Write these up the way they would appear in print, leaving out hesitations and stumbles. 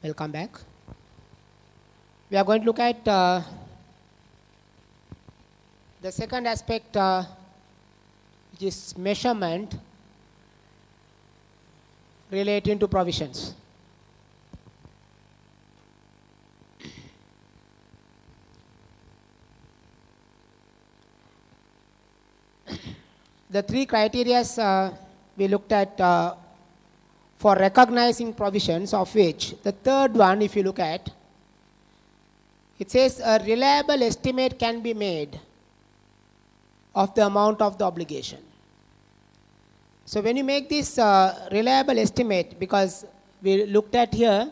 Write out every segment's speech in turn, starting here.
Welcome back. We are going to look at the second aspect, which is measurement relating to provisions. The three criteria we looked at for recognizing provisions, of which the third one, if you look at, it says a reliable estimate can be made of the amount of the obligation. So when you make this reliable estimate, because we looked at here,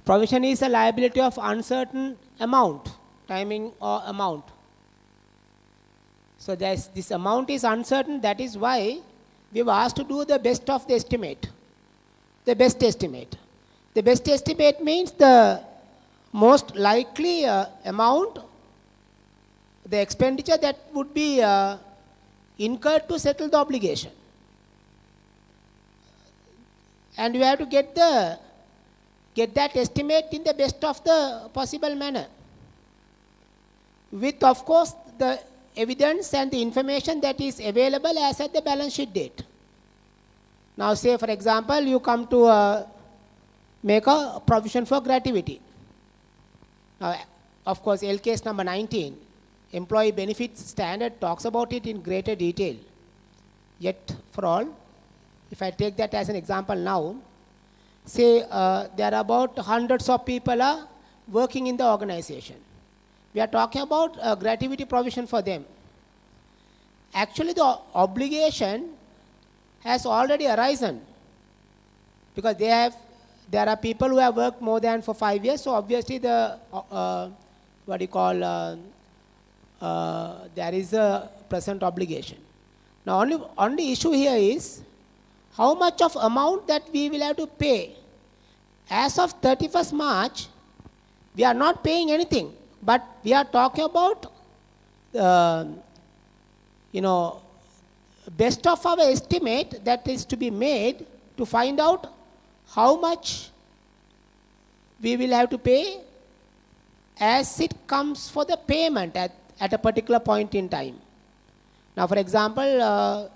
provision is a liability of uncertain amount, timing or amount. So this amount is uncertain, that is why we were asked to do the best of the estimate. The best estimate. The best estimate means the most likely amount, the expenditure that would be incurred to settle the obligation. And you have to get that estimate in the best of the possible manner, with, of course, the evidence and the information that is available as at the balance sheet date. Now, say for example, you come to make a provision for gratuity. Now, of course, L case number 19, employee benefits standard, talks about it in greater detail. Yet, for all, if I take that as an example now, say there are about hundreds of people are working in the organization. We are talking about a gratuity provision for them. Actually, the obligation has already arisen, because there are people who have worked more than for 5 years, so obviously the there is a present obligation. Now only issue here is how much of amount that we will have to pay. As of 31st March, we are not paying anything, but we are talking about best of our estimate that is to be made to find out how much we will have to pay as it comes for the payment at a particular point in time. Now, for example,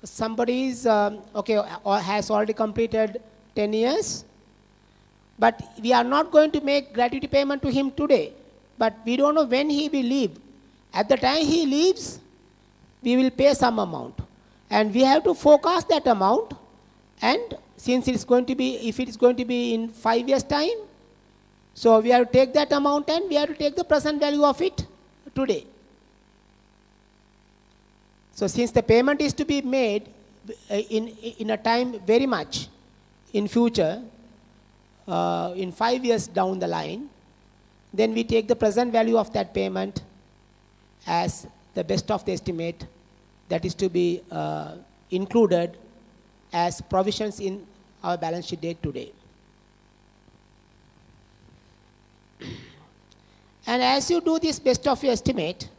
somebody is or has already completed 10 years, but we are not going to make gratuity payment to him today, but we don't know when he will leave. At the time he leaves, we will pay some amount, and we have to forecast that amount. And since it's going to be, if it is going to be in 5 years' time, so we have to take that amount and we have to take the present value of it today. So since the payment is to be made in a time very much in future, in 5 years down the line, then we take the present value of that payment as the best of the estimate that is to be included as provisions in our balance sheet date today. And as you do this best of your estimate,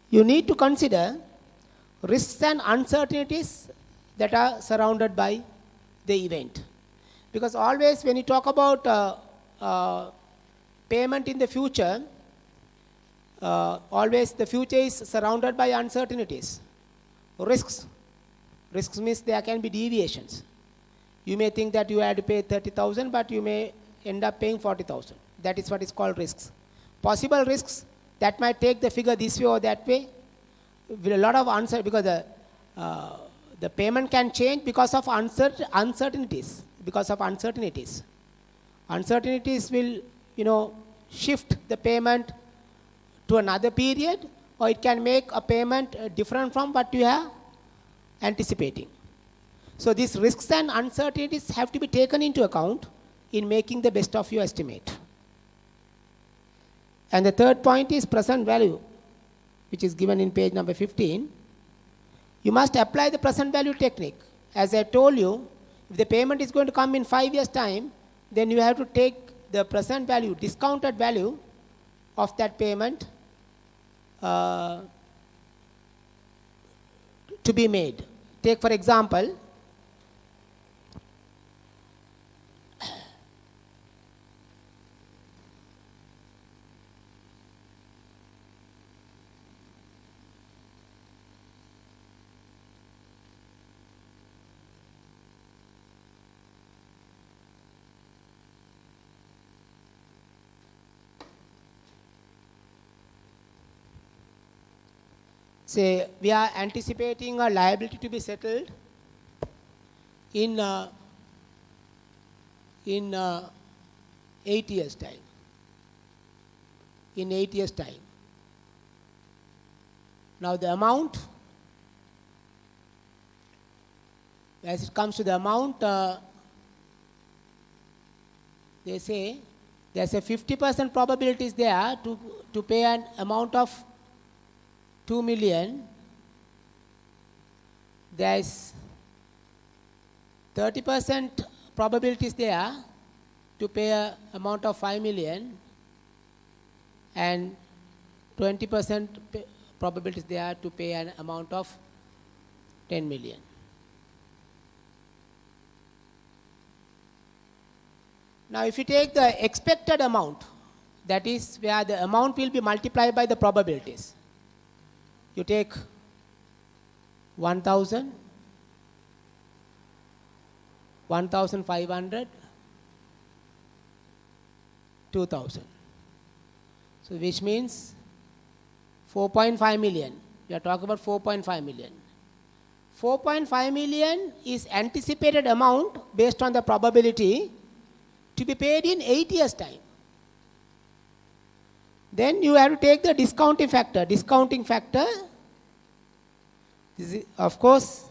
you need to consider risks and uncertainties that are surrounded by the event. Because always when you talk about payment in the future, always the future is surrounded by uncertainties. Risks means there can be deviations. You may think that you had to pay 30,000, but you may end up paying 40,000. That is what is called risks. Possible risks that might take the figure this way or that way, with a lot of uncertainty, because the payment can change because of uncertainties. Uncertainties will shift the payment to another period, or it can make a payment different from what you are anticipating. So these risks and uncertainties have to be taken into account in making the best of your estimate. And the third point is present value, which is given in page number 15. You must apply the present value technique. As I told you, if the payment is going to come in 5 years' time, then you have to take the present value, discounted value of that payment to be made. Take for example, say we are anticipating a liability to be settled in 8 years time. In 8 years time. Now the amount, as it comes to the amount, they say there's a 50% probability is there to pay an amount of 2 million. There's 30% probability is there to pay an amount of 5 million, and 20% probability is there to pay an amount of 10 million. Now if you take the expected amount, that is where the amount will be multiplied by the probabilities. You take 1,000, 1,500, 2,000. So which means 4.5 million. We are talking about 4.5 million. 4.5 million is anticipated amount based on the probability to be paid in 8 years time. Then you have to take the discounting factor. Discounting factor, this is, of course,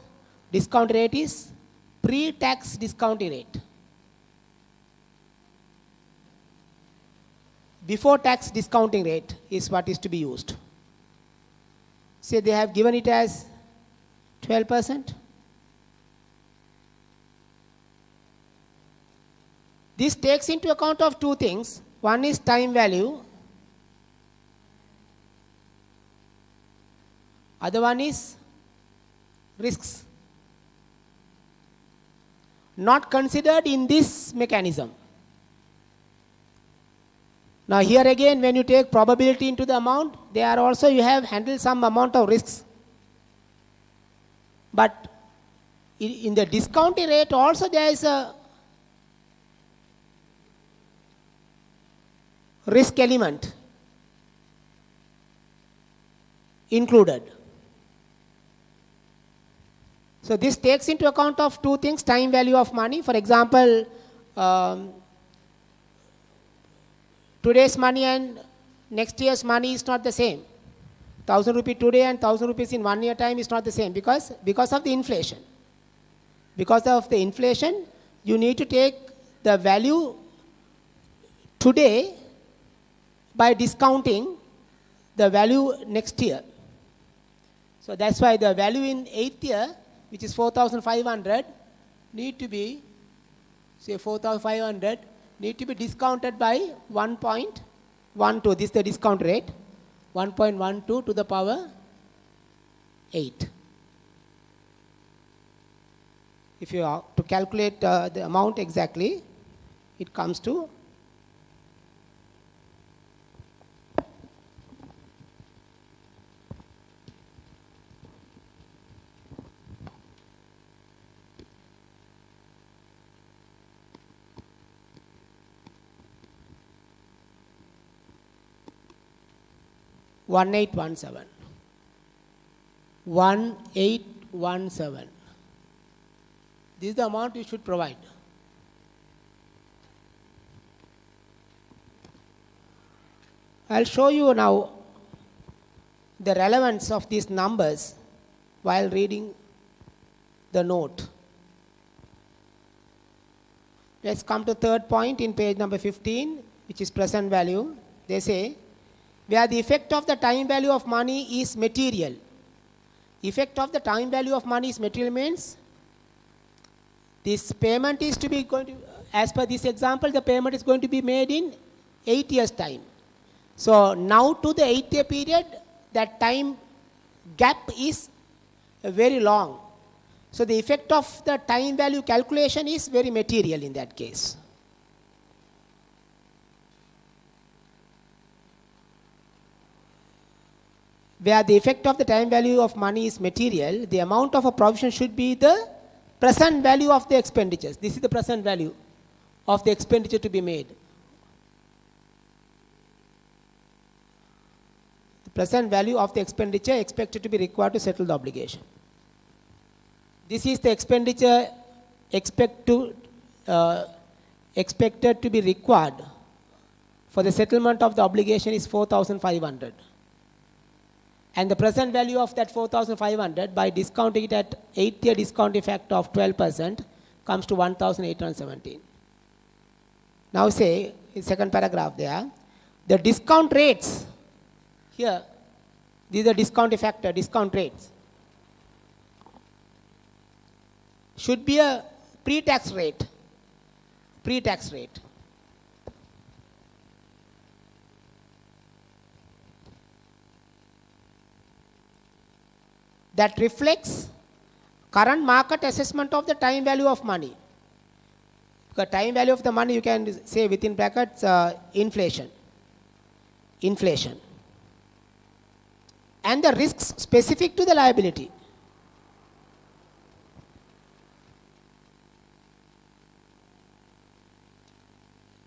discount rate is pre-tax discounting rate. Before tax discounting rate is what is to be used. Say they have given it as 12%. This takes into account of two things. One is time value. Other one is risks. Not considered in this mechanism. Now here again, when you take probability into the amount, there also you have handled some amount of risks. But in the discounting rate also there is a risk element included. So this takes into account of two things, time value of money. For example, today's money and next year's money is not the same. 1,000 rupees today and 1,000 rupees in 1 year time is not the same because of the inflation. Because of the inflation, you need to take the value today by discounting the value next year. So that's why the value in 8th year, which is 4,500, need to be, say 4,500, need to be discounted by 1.12. This is the discount rate, 1.12 to the power 8. If you are to calculate the amount exactly, it comes to 1817. 1817. This is the amount you should provide. I'll show you now the relevance of these numbers while reading the note. Let's come to third point in page number 15, which is present value. They say, where the effect of the time value of money is material. Effect of the time value of money is material means this payment is to be going to, as per this example, the payment is going to be made in 8 years time. So now to the 8 year period, that time gap is very long. So the effect of the time value calculation is very material in that case. Where the effect of the time value of money is material, the amount of a provision should be the present value of the expenditures. This is the present value of the expenditure to be made. The present value of the expenditure expected to be required to settle the obligation. This is the expenditure expected to be required for the settlement of the obligation is 4,500. And the present value of that 4,500 by discounting it at 8-year discounting factor of 12% comes to 1,817. Now say, in second paragraph there, the discount rates, here, these are discounting factor, discount rates, should be a pre-tax rate, pre-tax rate. That reflects current market assessment of the time value of money. Because time value of the money you can say within brackets inflation. Inflation. And the risks specific to the liability.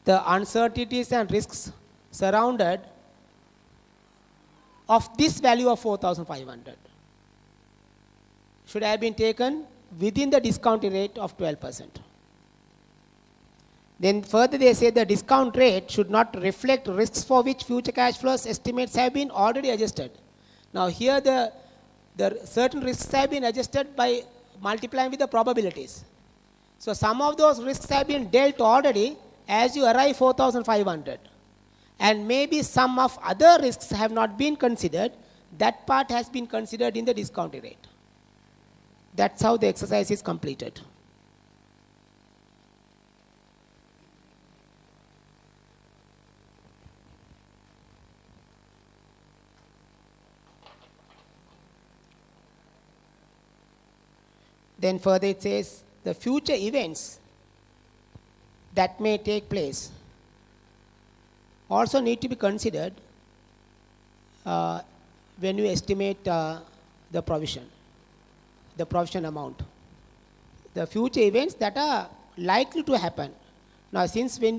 The uncertainties and risks surrounded of this value of 4,500 should have been taken within the discounting rate of 12%. Then further they say the discount rate should not reflect risks for which future cash flows estimates have been already adjusted. Now here the certain risks have been adjusted by multiplying with the probabilities. So some of those risks have been dealt already as you arrive 4,500. And maybe some of other risks have not been considered. That part has been considered in the discounting rate. That's how the exercise is completed. Then further it says the future events that may take place also need to be considered when you estimate the provision amount. The future events that are likely to happen. Now since we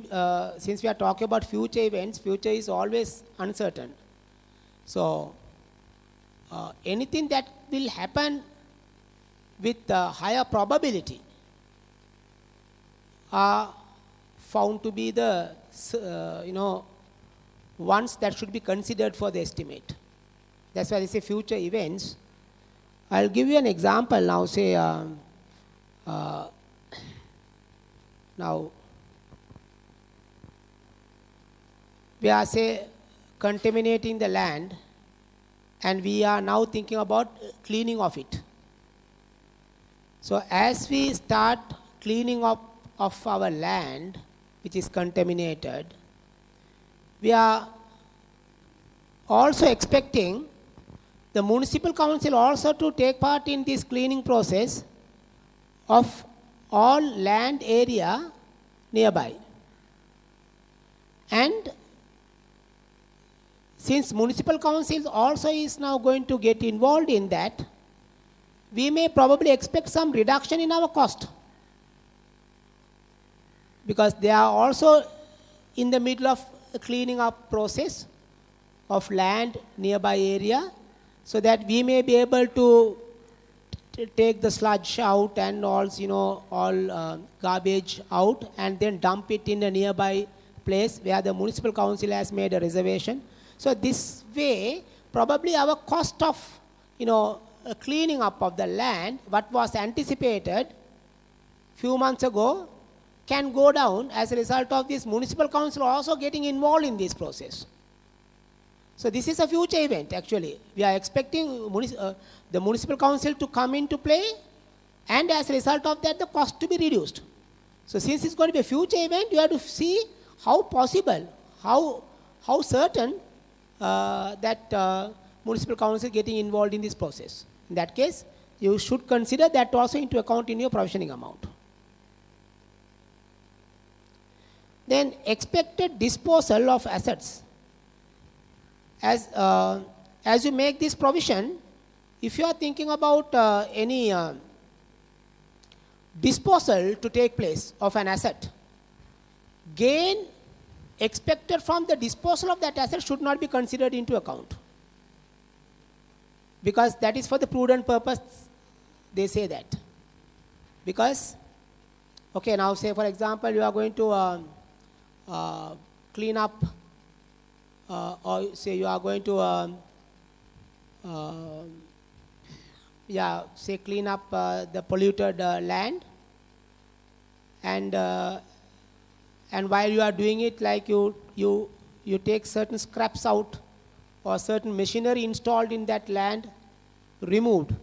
are talking about future events, future is always uncertain. So anything that will happen with higher probability are found to be the ones that should be considered for the estimate. That's why they say future events. I'll give you an example now. Say now we are say contaminating the land, and we are now thinking about cleaning of it. So as we start cleaning up of our land which is contaminated, we are also expecting the municipal council also to take part in this cleaning process of all land area nearby. And since municipal council also is now going to get involved in that, we may probably expect some reduction in our cost, because they are also in the middle of a cleaning up process of land nearby area, so that we may be able to take the sludge out and also all garbage out and then dump it in a nearby place where the municipal council has made a reservation. So this way probably our cost of cleaning up of the land, what was anticipated few months ago, can go down as a result of this municipal council also getting involved in this process. So this is a future event actually. We are expecting the municipal council to come into play, and as a result of that the cost to be reduced. So since it's going to be a future event, you have to see how possible, how certain that municipal council getting involved in this process. In that case, you should consider that also into account in your provisioning amount. Then expected disposal of assets. As you make this provision, if you are thinking about any disposal to take place of an asset, gain expected from the disposal of that asset should not be considered into account. because that is for the prudent purpose, they say that. Because, okay, now say for example, you are going to clean up, or say you are going to, say clean up the polluted land, and while you are doing it, like you take certain scraps out, or certain machinery installed in that land removed,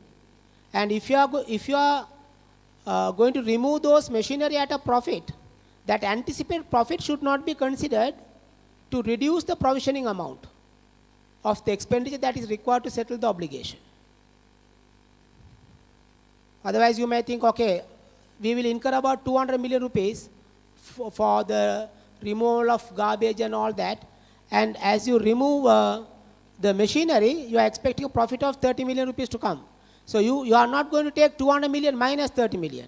and if you are going to remove those machinery at a profit, that anticipated profit should not be considered to reduce the provisioning amount of the expenditure that is required to settle the obligation. Otherwise you may think, okay, we will incur about 200 million rupees for the removal of garbage and all that, and as you remove the machinery, you are expecting a profit of 30 million rupees to come. So you are not going to take 200 million minus 30 million.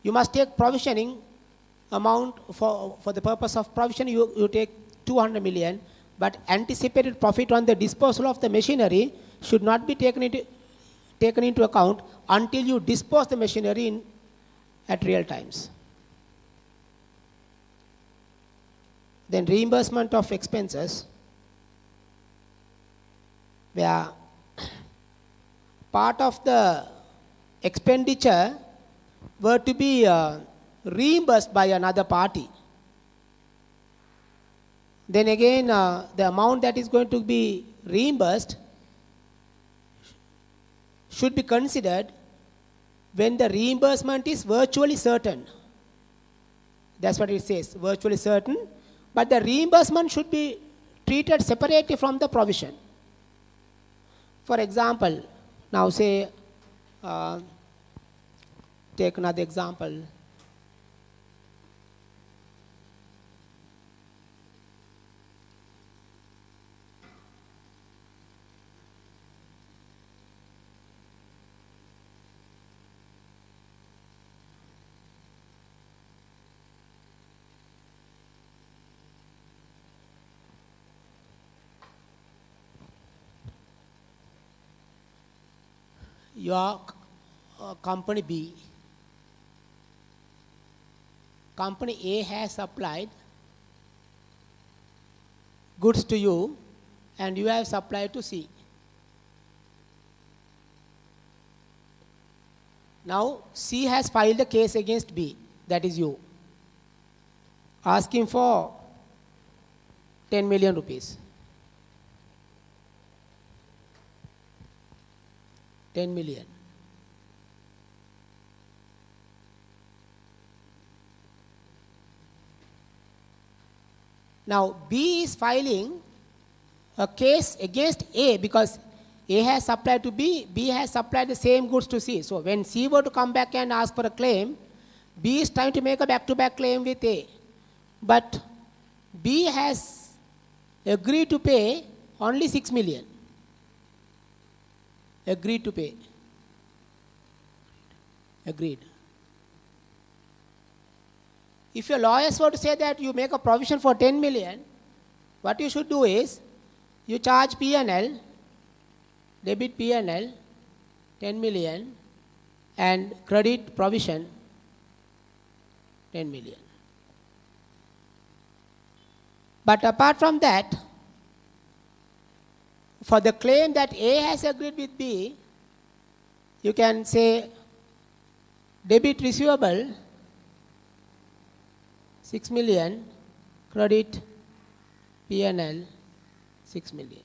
You must take provisioning amount for the purpose of provision, you take 200 million, but anticipated profit on the disposal of the machinery should not be taken into account until you dispose the machinery at real times. Then reimbursement of expenses, where part of the expenditure were to be reimbursed by another party. Then again, the amount that is going to be reimbursed should be considered when the reimbursement is virtually certain. That's what it says, virtually certain. But the reimbursement should be treated separately from the provision. For example, now say, take another example. Your company B, company A has supplied goods to you and you have supplied to C. Now C has filed a case against B, that is you, asking for 10 million rupees. 10 million. Now B is filing a case against A because A has supplied to B, B has supplied the same goods to C. So when C were to come back and ask for a claim, B is trying to make a back-to-back claim with A. But B has agreed to pay only 6 million. Agreed to pay. Agreed. If your lawyers were to say that you make a provision for 10 million, what you should do is, you charge P&L, debit P&L, 10 million, and credit provision, 10 million. But apart from that, for the claim that A has agreed with B, you can say debit receivable 6 million, credit P&L 6 million.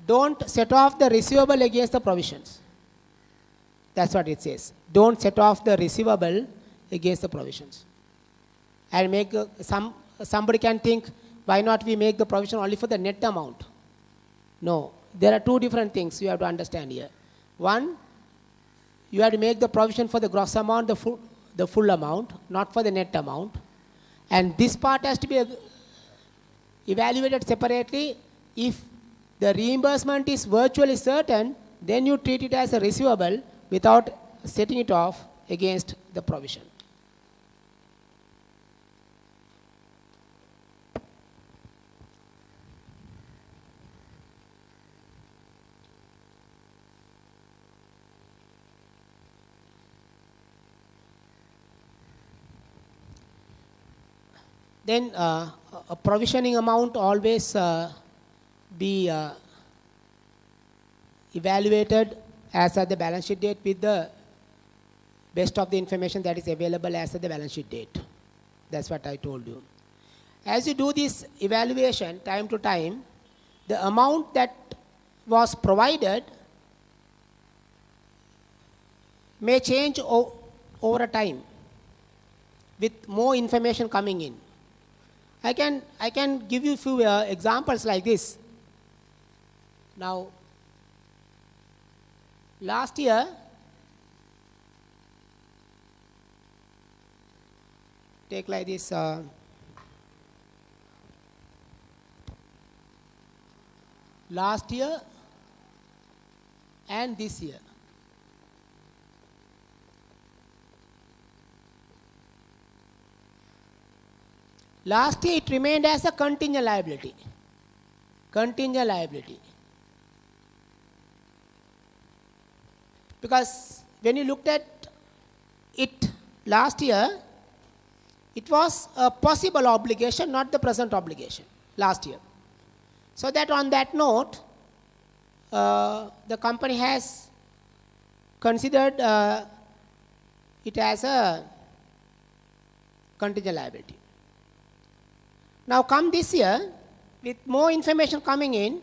Don't set off the receivable against the provisions. That's what it says. Don't set off the receivable against the provisions. And make somebody can think, why not we make the provision only for the net amount? No, there are two different things you have to understand here. One, you have to make the provision for the gross amount, the full amount, not for the net amount. And this part has to be evaluated separately. If the reimbursement is virtually certain, then you treat it as a receivable without setting it off against the provision. then a provisioning amount always be evaluated as at the balance sheet date with the best of the information that is available as at the balance sheet date. That's what I told you. As you do this evaluation time to time, the amount that was provided may change over a time with more information coming in. I can give you a few examples like this. Now, last year, take like this. Last year and this year. Last year it remained as a contingent liability. Contingent liability. Because when you looked at it last year, it was a possible obligation, not the present obligation last year. So that on that note, the company has considered it as a contingent liability. Now come this year, with more information coming in,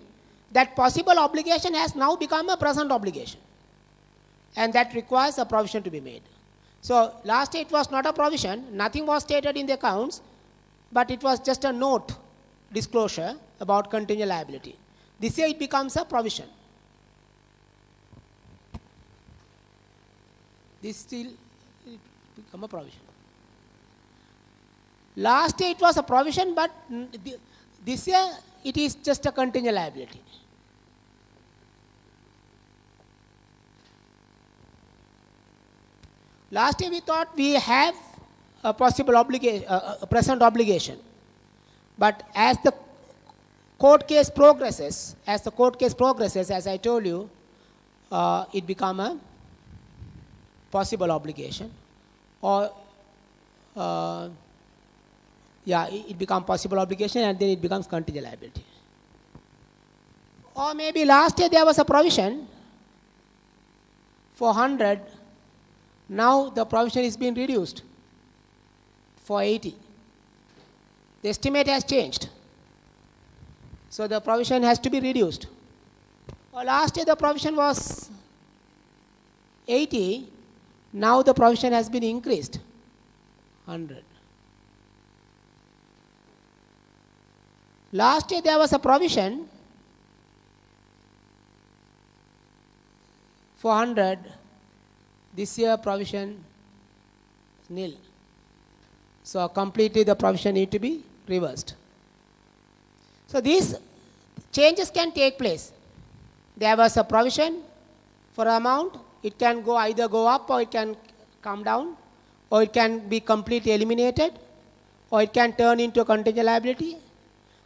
that possible obligation has now become a present obligation. And that requires a provision to be made. So last year it was not a provision, nothing was stated in the accounts, but it was just a note, disclosure about contingent liability. This year it becomes a provision. This still become a provision. Last year it was a provision, but this year it is just a contingent liability. Last year we thought we have a possible obligation, a present obligation. But as the court case progresses, as I told you, it becomes a possible obligation, or it becomes possible obligation, and then it becomes contingent liability. Or maybe last year there was a provision for 100. Now the provision is being reduced for 80. The estimate has changed. So the provision has to be reduced. Or last year the provision was 80. Now the provision has been increased 100. Last year there was a provision for 100. This year provision is nil. So completely the provision need to be reversed. So these changes can take place. There was a provision for amount. It can either go up, or it can come down, or it can be completely eliminated, or it can turn into a contingent liability.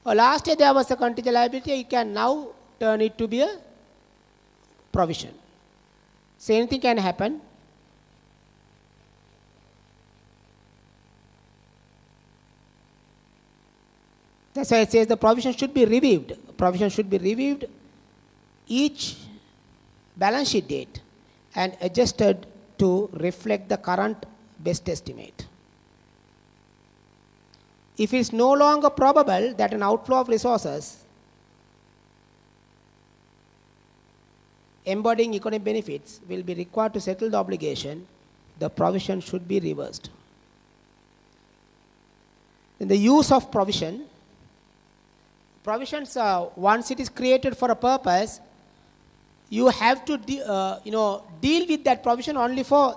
Or last year there was a contingent liability, it can now turn it to be a provision. So anything can happen. That's why it says the provision should be reviewed. Provision should be reviewed each balance sheet date and adjusted to reflect the current best estimate. If it is no longer probable that an outflow of resources embodying economic benefits will be required to settle the obligation, the provision should be reversed. In the use of provisions, once it is created for a purpose, you have to deal with that provision only for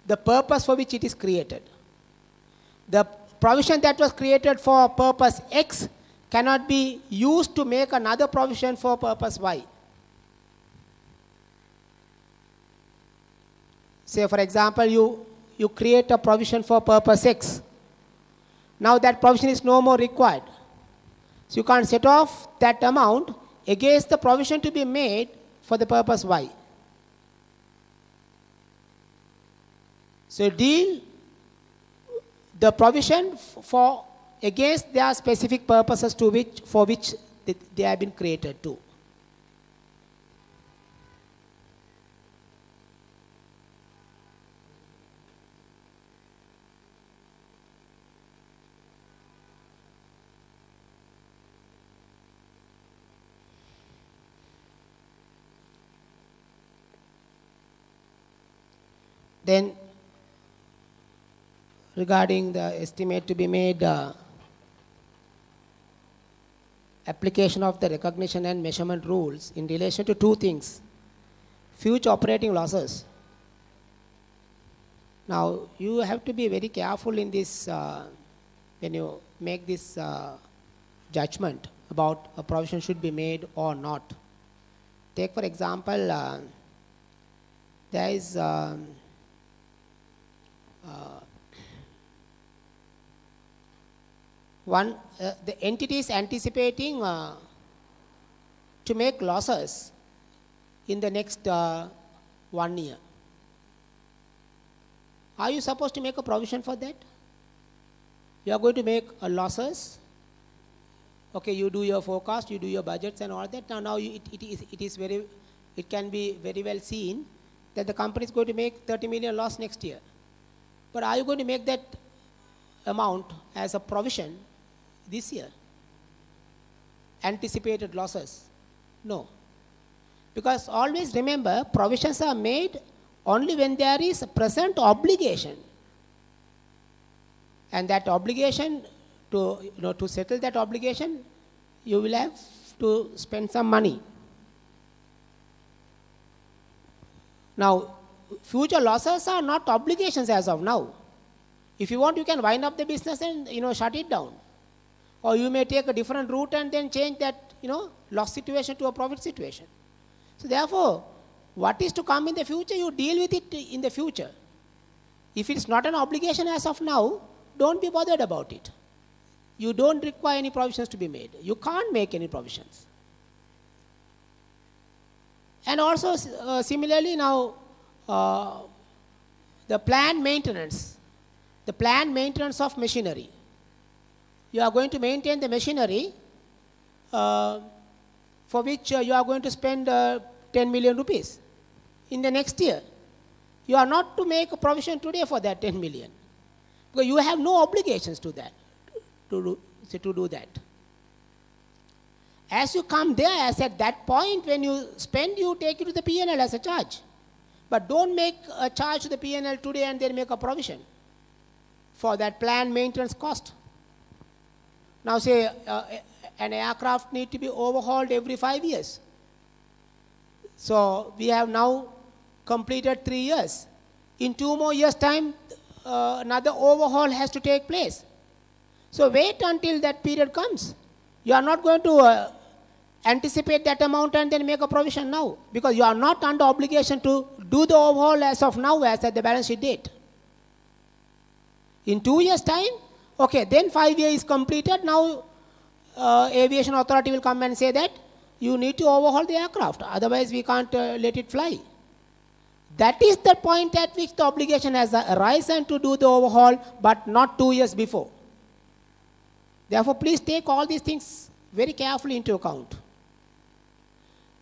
the purpose for which it is created. The provision that was created for purpose X cannot be used to make another provision for purpose Y. Say for example, you create a provision for purpose X. Now that provision is no more required. So you can't set off that amount against the provision to be made for the purpose Y. So deal the provision for against their specific purposes for which they have been created to. Then, regarding the estimate to be made, application of the recognition and measurement rules in relation to two things: future operating losses. Now, you have to be very careful in this when you make this judgment about a provision should be made or not. Take for example, there is the entity is anticipating to make losses in the next 1 year. Are you supposed to make a provision for that? You are going to make losses. Okay, you do your forecast, you do your budgets and all that. Now it can be very well seen that the company is going to make 30 million loss next year. But are you going to make that amount as a provision this year? Anticipated losses? No. Because always remember, provisions are made only when there is a present obligation. And that obligation, to settle that obligation, you will have to spend some money. Now, future losses are not obligations as of now. If you want, you can wind up the business and shut it down. Or you may take a different route and then change that loss situation to a profit situation. So therefore, what is to come in the future, you deal with it in the future. If it's not an obligation as of now, don't be bothered about it. You don't require any provisions to be made. You can't make any provisions. And also similarly now, the planned maintenance of machinery. You are going to maintain the machinery for which you are going to spend 10 million rupees in the next year. You are not to make a provision today for that 10 million. Because you have no obligations to that, to do that. As you come there, as at that point when you spend, you take it to the P&L as a charge. But don't make a charge to the P&L today and then make a provision for that planned maintenance cost. Now say an aircraft need to be overhauled every 5 years. So we have now completed 3 years. In 2 more years' time, another overhaul has to take place. So wait until that period comes. You are not going to anticipate that amount and then make a provision now, because you are not under obligation to do the overhaul as of now, as at the balance sheet date. In 2 years' time, okay, then 5 years is completed. Now aviation authority will come and say that you need to overhaul the aircraft, otherwise we can't let it fly. That is the point at which the obligation has arisen to do the overhaul, but not 2 years before. Therefore, please take all these things very carefully into account.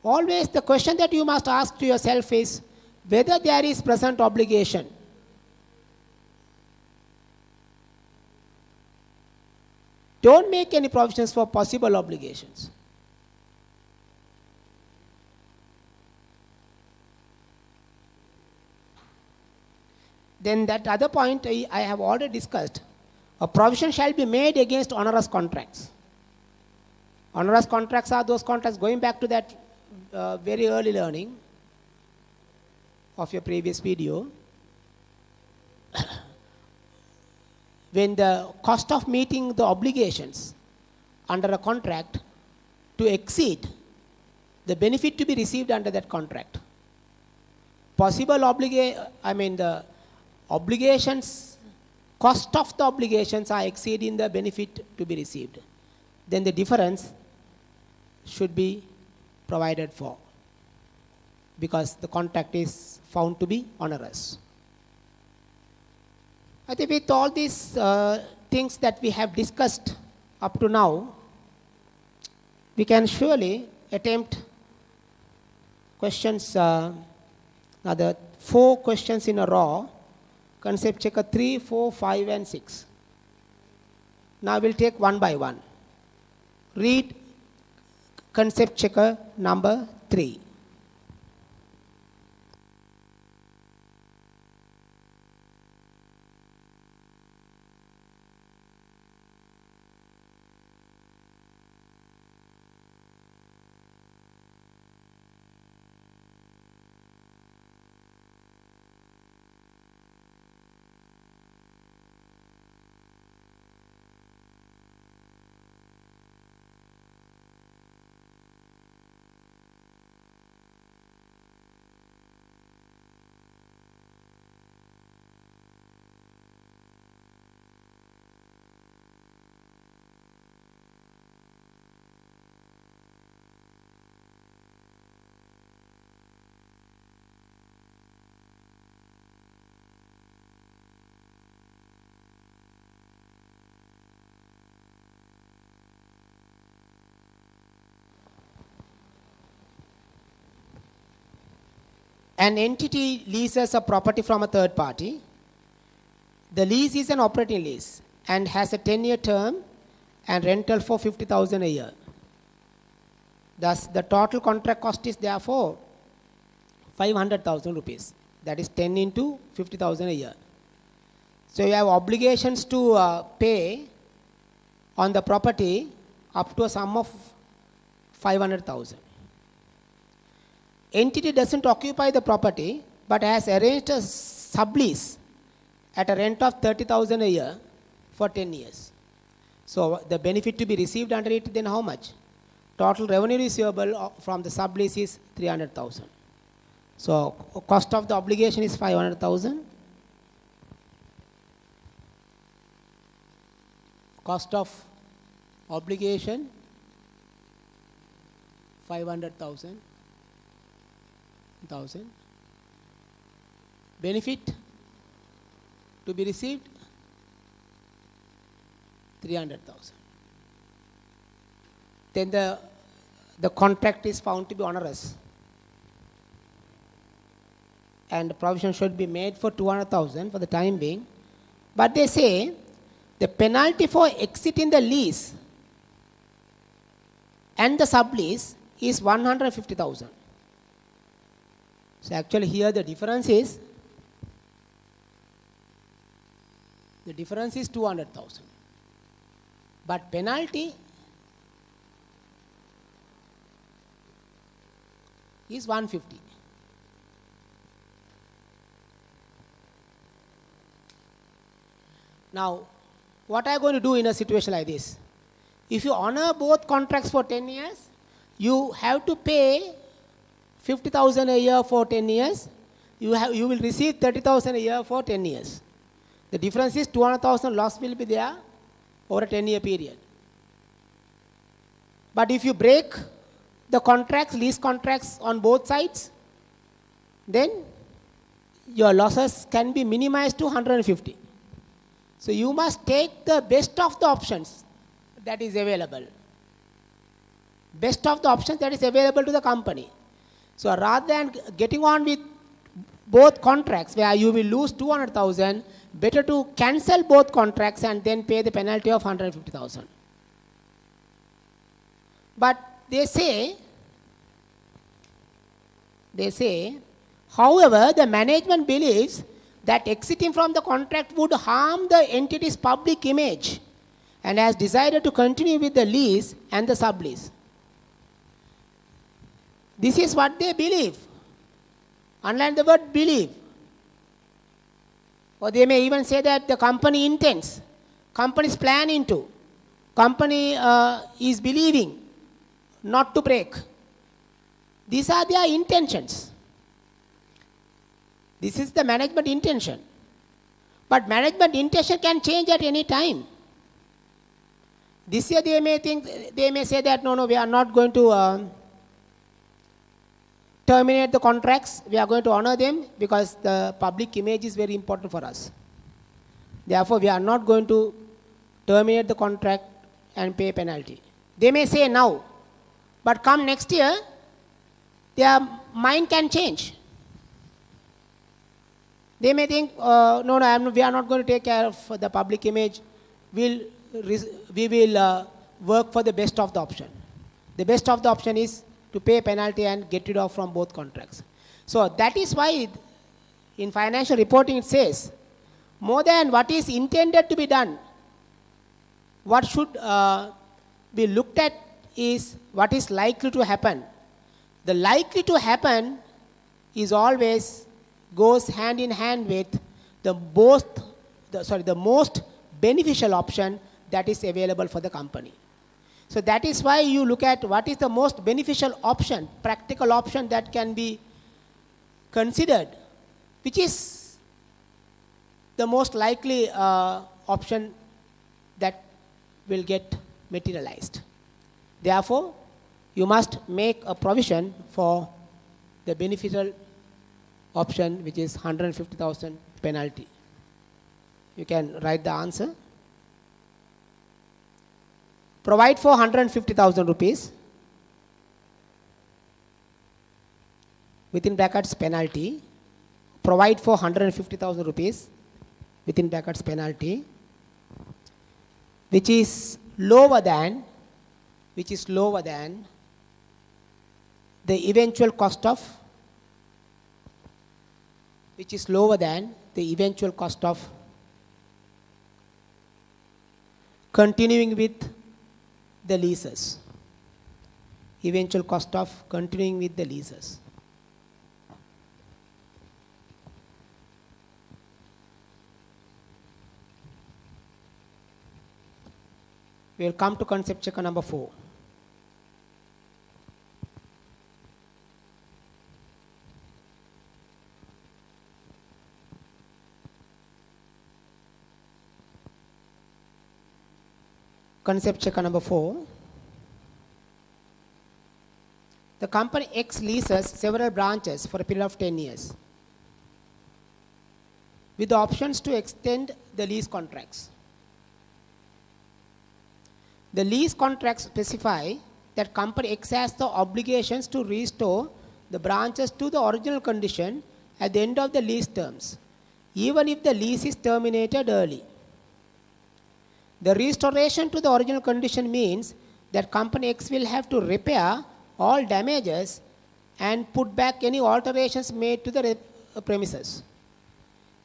Always the question that you must ask to yourself is whether there is present obligation. Don't make any provisions for possible obligations. Then that other point I have already discussed. A provision shall be made against onerous contracts. Onerous contracts are those contracts, going back to that very early learning of your previous video. When the cost of meeting the obligations under a contract to exceed the benefit to be received under that contract. Possible the obligations, cost of the obligations are exceeding the benefit to be received. Then the difference should be provided for, because the contract is found to be onerous. I think with all these things that we have discussed up to now, we can surely attempt questions, the 4 questions in a row, concept checker 3, 4, 5 and 6. Now we'll take one by one. Read concept checker number 3. An entity leases a property from a third party. The lease is an operating lease and has a 10-year term and rental for 50,000 a year. Thus, the total contract cost is therefore 500,000 rupees. That is 10 into 50,000 a year. So you have obligations to pay on the property up to a sum of 500,000. Entity doesn't occupy the property but has arranged a sublease at a rent of 30,000 a year for 10 years. So the benefit to be received under it, then how much? Total revenue receivable from the sublease is 300,000. So cost of the obligation is 500,000. Cost of obligation 500,000. Benefit to be received 300,000. Then the contract is found to be onerous, and provision should be made for 200,000 for the time being. But they say the penalty for exiting the lease and the sublease is 150,000. So actually here the difference is 200,000. But penalty is 150. Now, what are you going to do in a situation like this? If you honor both contracts for 10 years, you have to pay 50,000 a year for 10 years. You will receive 30,000 a year for 10 years. The difference is 200,000 loss will be there over a 10-year period. But if you break the contracts, lease contracts on both sides, then your losses can be minimized to 150. So you must take the best of the options that is available. Best of the options that is available to the company. So rather than getting on with both contracts where you will lose 200,000, better to cancel both contracts and then pay the penalty of 150,000. But they say, however, the management believes that exiting from the contract would harm the entity's public image and has decided to continue with the lease and the sublease. This is what they believe. Underline the word believe. Or they may even say that the company intends, company is planning to, company is believing not to break. These are their intentions. This is the management intention. But management intention can change at any time. This year they may say that no, we are not going to terminate the contracts, we are going to honor them because the public image is very important for us. Therefore, we are not going to terminate the contract and pay penalty. They may say now, but come next year, their mind can change. They may think, no, we are not going to take care of the public image. We will work for the best of the option. The best of the option is to pay penalty and get rid of from both contracts. So that is why in financial reporting it says, more than what is intended to be done, what should be looked at is what is likely to happen. The likely to happen is always goes hand in hand with the most beneficial option that is available for the company. So that is why you look at what is the most beneficial option, practical option that can be considered, which is the most likely option that will get materialized. Therefore, you must make a provision for the beneficial option, which is 150,000 penalty. You can write the answer. Provide for 150,000 rupees within brackets penalty. Provide for 150,000 rupees within brackets penalty, which is lower than the eventual cost of continuing with the leases. Eventual cost of continuing with the leases. We will come to concept checker number 4. Concept checker number 4. The company X leases several branches for a period of 10 years with the options to extend the lease contracts. The lease contracts specify that company X has the obligations to restore the branches to the original condition at the end of the lease terms, even if the lease is terminated early. The restoration to the original condition means that company X will have to repair all damages and put back any alterations made to the premises.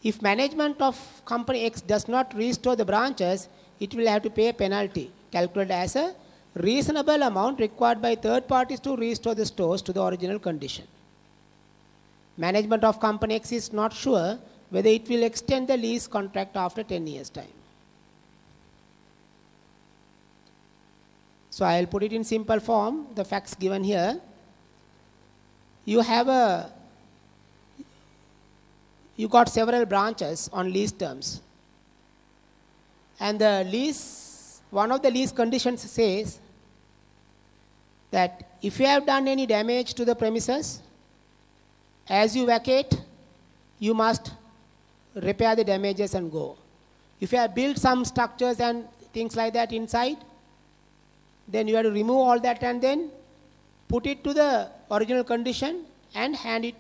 If management of company X does not restore the branches, it will have to pay a penalty calculated as a reasonable amount required by third parties to restore the stores to the original condition. Management of company X is not sure whether it will extend the lease contract after 10 years' time. So I will put it in simple form, the facts given here. You got several branches on lease terms. And one of the lease conditions says that if you have done any damage to the premises, as you vacate, you must repair the damages and go. If you have built some structures and things like that inside, then you have to remove all that and then put it to the original condition and hand it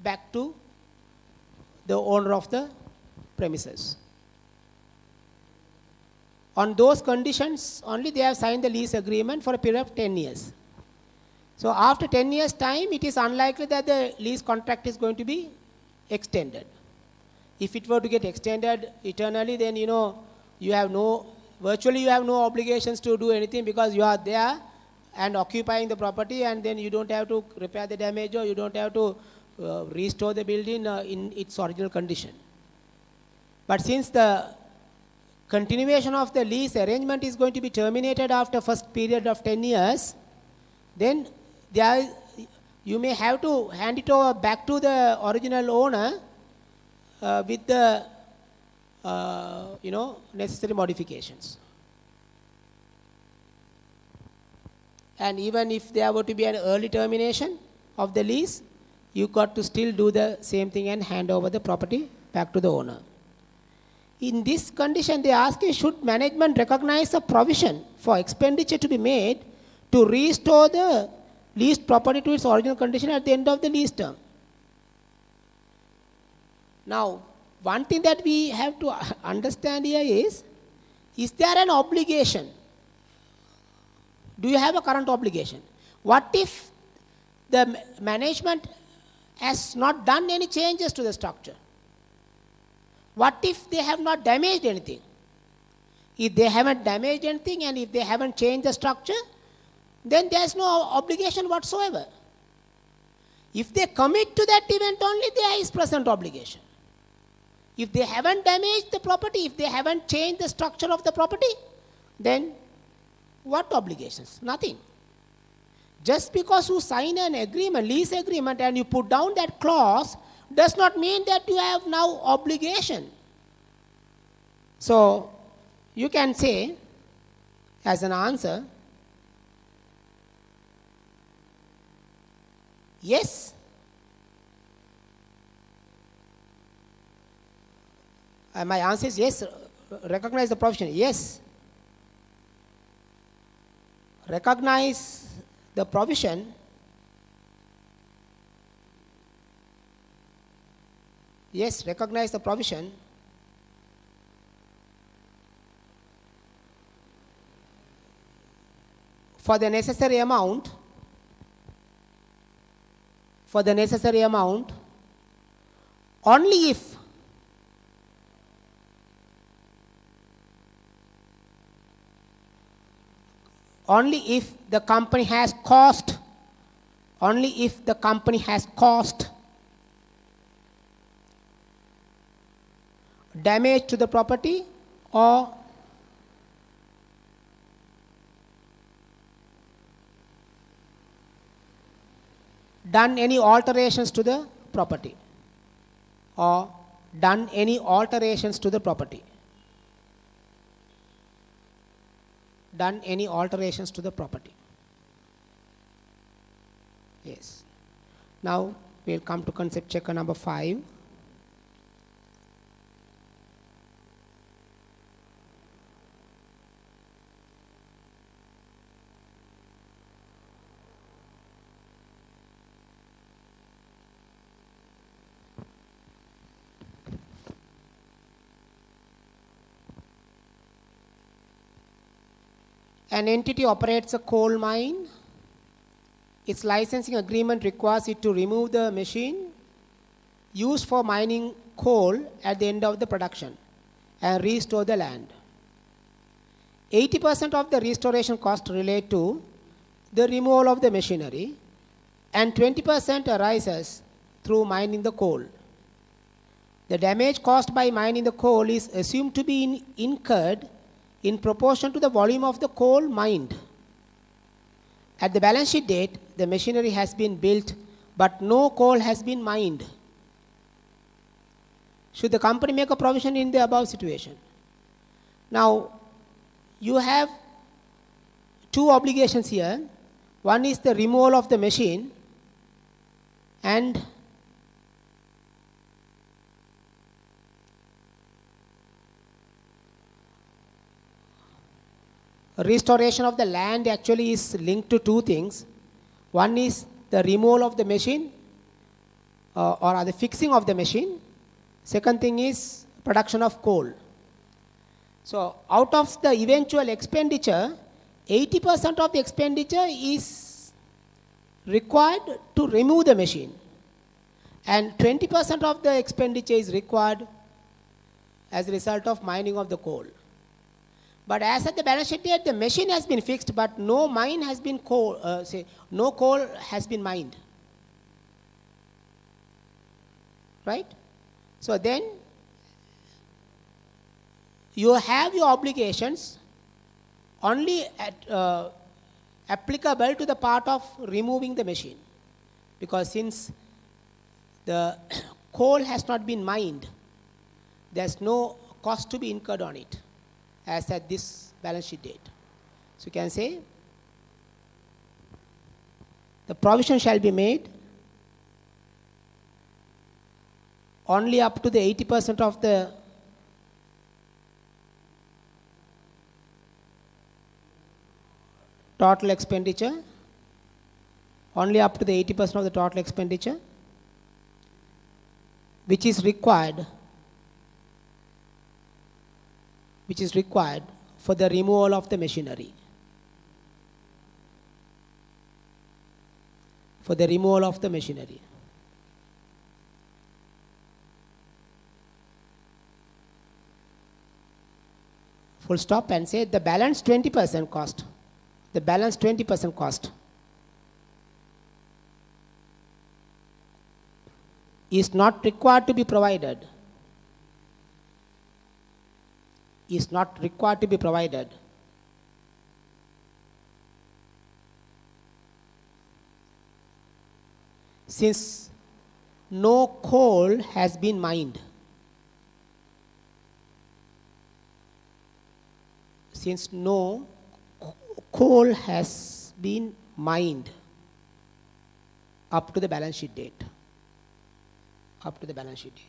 back to the owner of the premises. On those conditions only they have signed the lease agreement for a period of 10 years. So after 10 years' time, it is unlikely that the lease contract is going to be extended. If it were to get extended eternally, then virtually you have no obligations to do anything because you are there and occupying the property, and then you don't have to repair the damage or you don't have to restore the building in its original condition. But since the continuation of the lease arrangement is going to be terminated after first period of 10 years, then you may have to hand it over back to the original owner with the necessary modifications. And even if there were to be an early termination of the lease, you got to still do the same thing and hand over the property back to the owner. In this condition, they ask you, should management recognize a provision for expenditure to be made to restore the leased property to its original condition at the end of the lease term? Now, one thing that we have to understand here is there an obligation? Do you have a current obligation? What if the management has not done any changes to the structure? What if they have not damaged anything? If they haven't damaged anything and if they haven't changed the structure, then there is no obligation whatsoever. If they commit to that event only, there is present obligation. If they haven't damaged the property, if they haven't changed the structure of the property, then what obligations? Nothing. Just because you sign an agreement, lease agreement, and you put down that clause, does not mean that you have now obligation. So, you can say, as an answer, yes. My answer is yes. Recognize the provision. Yes. Recognize the provision. Yes, recognize the provision. For the necessary amount. For the necessary amount. Only if the company has caused damage to the property or done any alterations to the property Yes. Now we'll come to concept checker number 5. An entity operates a coal mine. Its licensing agreement requires it to remove the machine used for mining coal at the end of the production and restore the land. 80% of the restoration cost relate to the removal of the machinery and 20% arises through mining the coal. The damage caused by mining the coal is assumed to be incurred in proportion to the volume of the coal mined. At the balance sheet date, the machinery has been built, but no coal has been mined. Should the company make a provision in the above situation? Now, you have two obligations here. One is the removal of the machine and restoration of the land actually is linked to two things. One is the removal of the machine or the fixing of the machine. Second thing is production of coal. So out of the eventual expenditure, 80% of the expenditure is required to remove the machine and 20% of the expenditure is required as a result of mining of the coal. But as at the balance sheet date, the machine has been fixed, but no mine has been no coal has been mined. Right? So then you have your obligations only applicable to the part of removing the machine. Because since the coal has not been mined, there's no cost to be incurred on it as at this balance sheet date. So you can say the provision shall be made only up to the 80% of the total expenditure, only up to the 80% of the total expenditure, which is required for the removal of the machinery. For the removal of the machinery. Full stop and say the balance 20% cost. The balance 20% cost is not required to be provided. Is not required to be provided. Since no coal has been mined. Since no coal has been mined up to the balance sheet date. Up to the balance sheet date.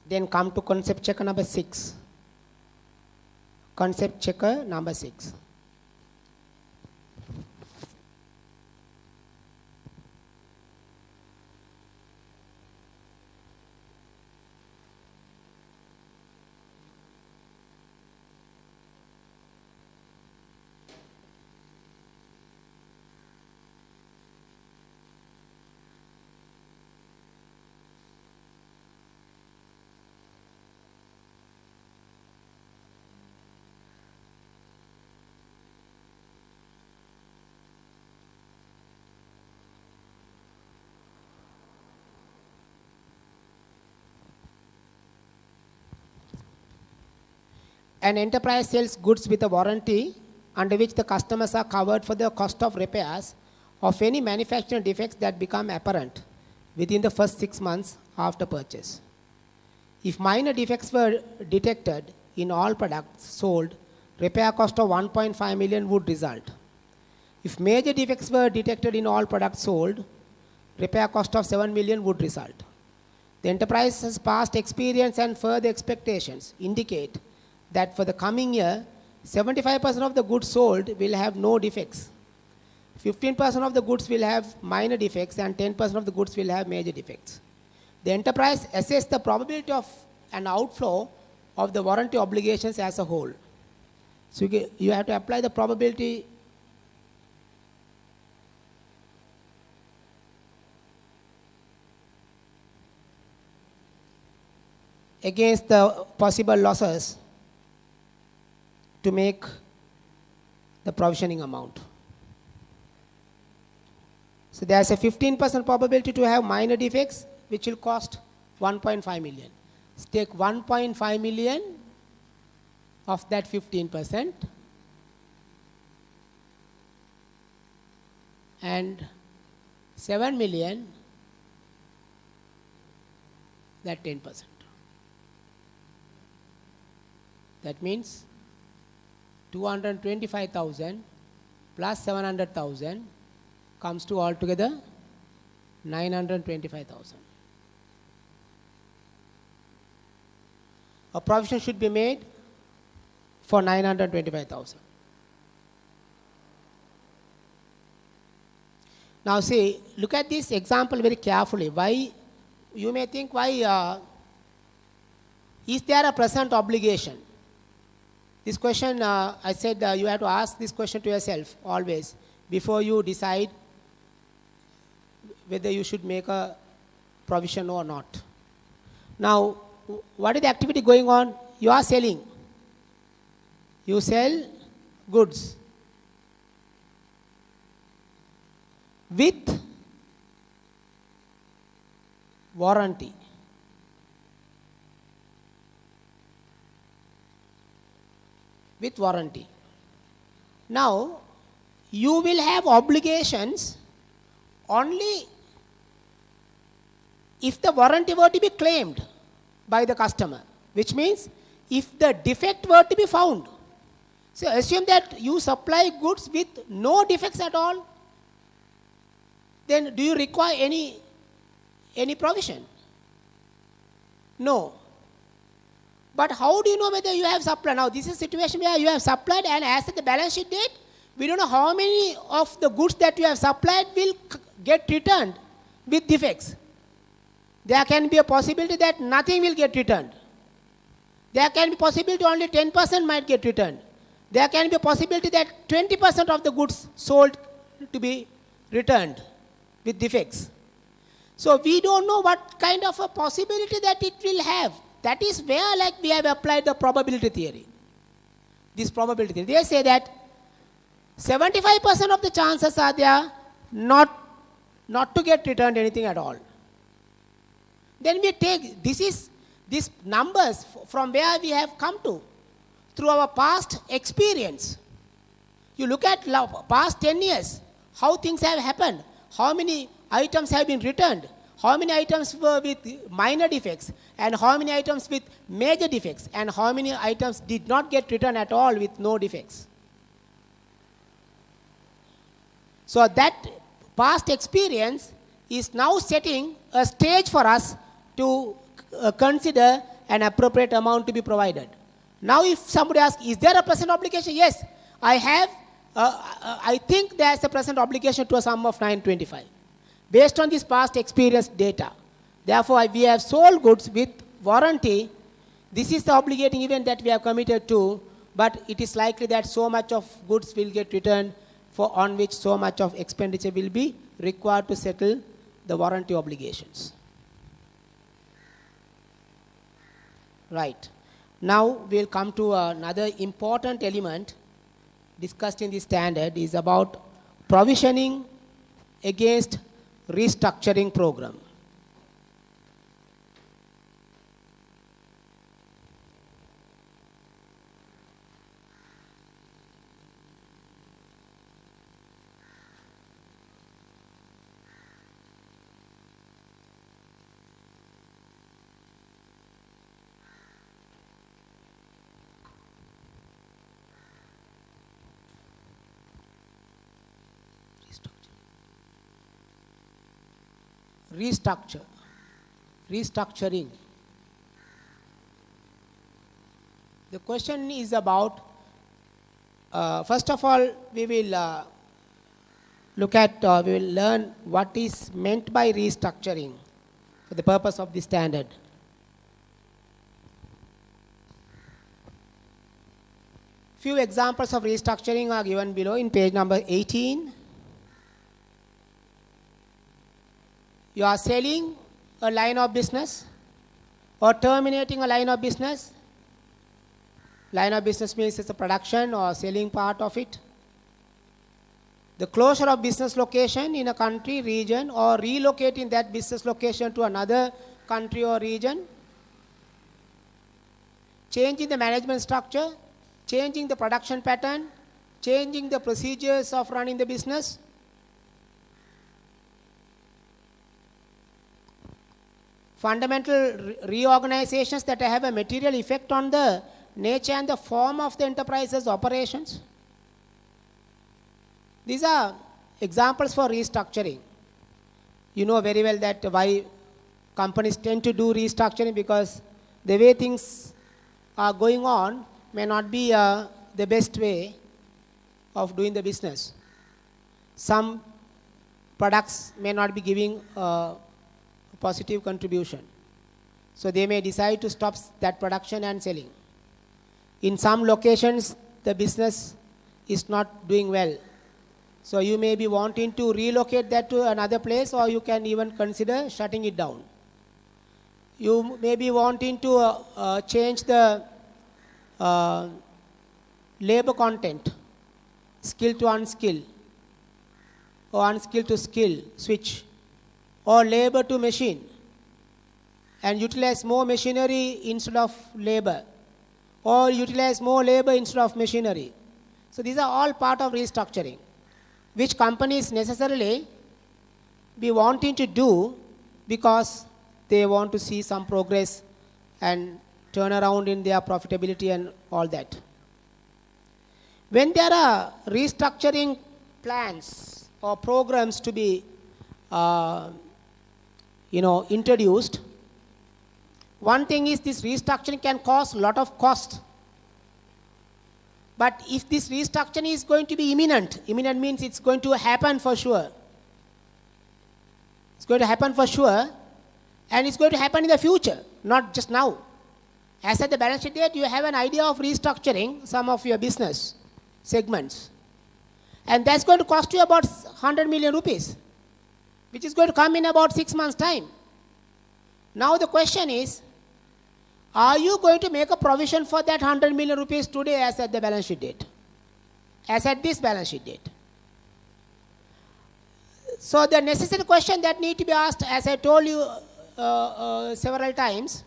Then come to concept checker number 6. Concept checker number 6. An enterprise sells goods with a warranty under which the customers are covered for the cost of repairs of any manufacturing defects that become apparent within the first 6 months after purchase. If minor defects were detected in all products sold, repair cost of 1.5 million would result. If major defects were detected in all products sold, repair cost of 7 million would result. The enterprise's past experience and further expectations indicate that for the coming year, 75% of the goods sold will have no defects. 15% of the goods will have minor defects and 10% of the goods will have major defects. The enterprise assesses the probability of an outflow of the warranty obligations as a whole. So you have to apply the probability against the possible losses to make the provisioning amount. So there's a 15% probability to have minor defects, which will cost 1.5 million. So take 1.5 million of that 15% and 7 million that 10%. That means 225,000 plus 700,000 comes to altogether 925,000. A provision should be made for 925,000. Now see, look at this example very carefully. Why, you may think, why is there a present obligation? This question, I said you have to ask this question to yourself always before you decide whether you should make a provision or not. Now, what is the activity going on? You are selling. You sell goods with warranty. With warranty. Now, you will have obligations only if the warranty were to be claimed by the customer, which means if the defect were to be found. So assume that you supply goods with no defects at all. Then do you require any provision? No. But how do you know whether you have supplied? Now this is a situation where you have supplied, and as at the balance sheet date, we don't know how many of the goods that you have supplied will get returned with defects. There can be a possibility that nothing will get returned. There can be possibility only 10% might get returned. There can be a possibility that 20% of the goods sold to be returned with defects. So we don't know what kind of a possibility that it will have. That is where like we have applied the probability theory. This probability theory. They say that 75% of the chances are there not to get returned anything at all. Then we take these numbers from where we have come to through our past experience. You look at past 10 years, how things have happened, how many items have been returned, how many items were with minor defects, and how many items with major defects, and how many items did not get returned at all with no defects. So that past experience is now setting a stage for us to consider an appropriate amount to be provided. Now if somebody asks, is there a present obligation? Yes, I have. I think there is a present obligation to a sum of 925. Based on this past experience data. Therefore, we have sold goods with warranty. This is the obligating event that we have committed to, but it is likely that so much of goods will get returned on which so much of expenditure will be required to settle the warranty obligations. Right. Now we'll come to another important element discussed in this standard is about provisioning against restructuring program. Restructuring. The question is about, first of all, we will we will learn what is meant by restructuring for the purpose of this standard. Few examples of restructuring are given below in page number 18. You are selling a line of business or terminating a line of business. Line of business means it's a production or selling part of it. The closure of business location in a country, region, or relocating that business location to another country or region. Changing the management structure, changing the production pattern, changing the procedures of running the business. Fundamental reorganizations that have a material effect on the nature and the form of the enterprise's operations. These are examples for restructuring. You know very well that why companies tend to do restructuring, because the way things are going on may not be the best way of doing the business. Some products may not be giving positive contribution. So they may decide to stop that production and selling. In some locations, the business is not doing well. So you may be wanting to relocate that to another place, or you can even consider shutting it down. You may be wanting to change the labor content, skill to unskill, or unskill to skill, switch, or labor to machine, and utilize more machinery instead of labor, or utilize more labor instead of machinery. So these are all part of restructuring, which companies necessarily be wanting to do because they want to see some progress and turn around in their profitability and all that. When there are restructuring plans or programs to be introduced, one thing is this restructuring can cause a lot of cost. But if this restructuring is going to be imminent means it's going to happen for sure. It's going to happen for sure, and it's going to happen in the future, not just now. As at the balance sheet date, you have an idea of restructuring some of your business segments. And that's going to cost you about 100 million rupees, which is going to come in about 6 months' time. Now the question is, are you going to make a provision for that 100 million rupees today as at the balance sheet date? As at this balance sheet date. So the necessary question that need to be asked, as I told you several times,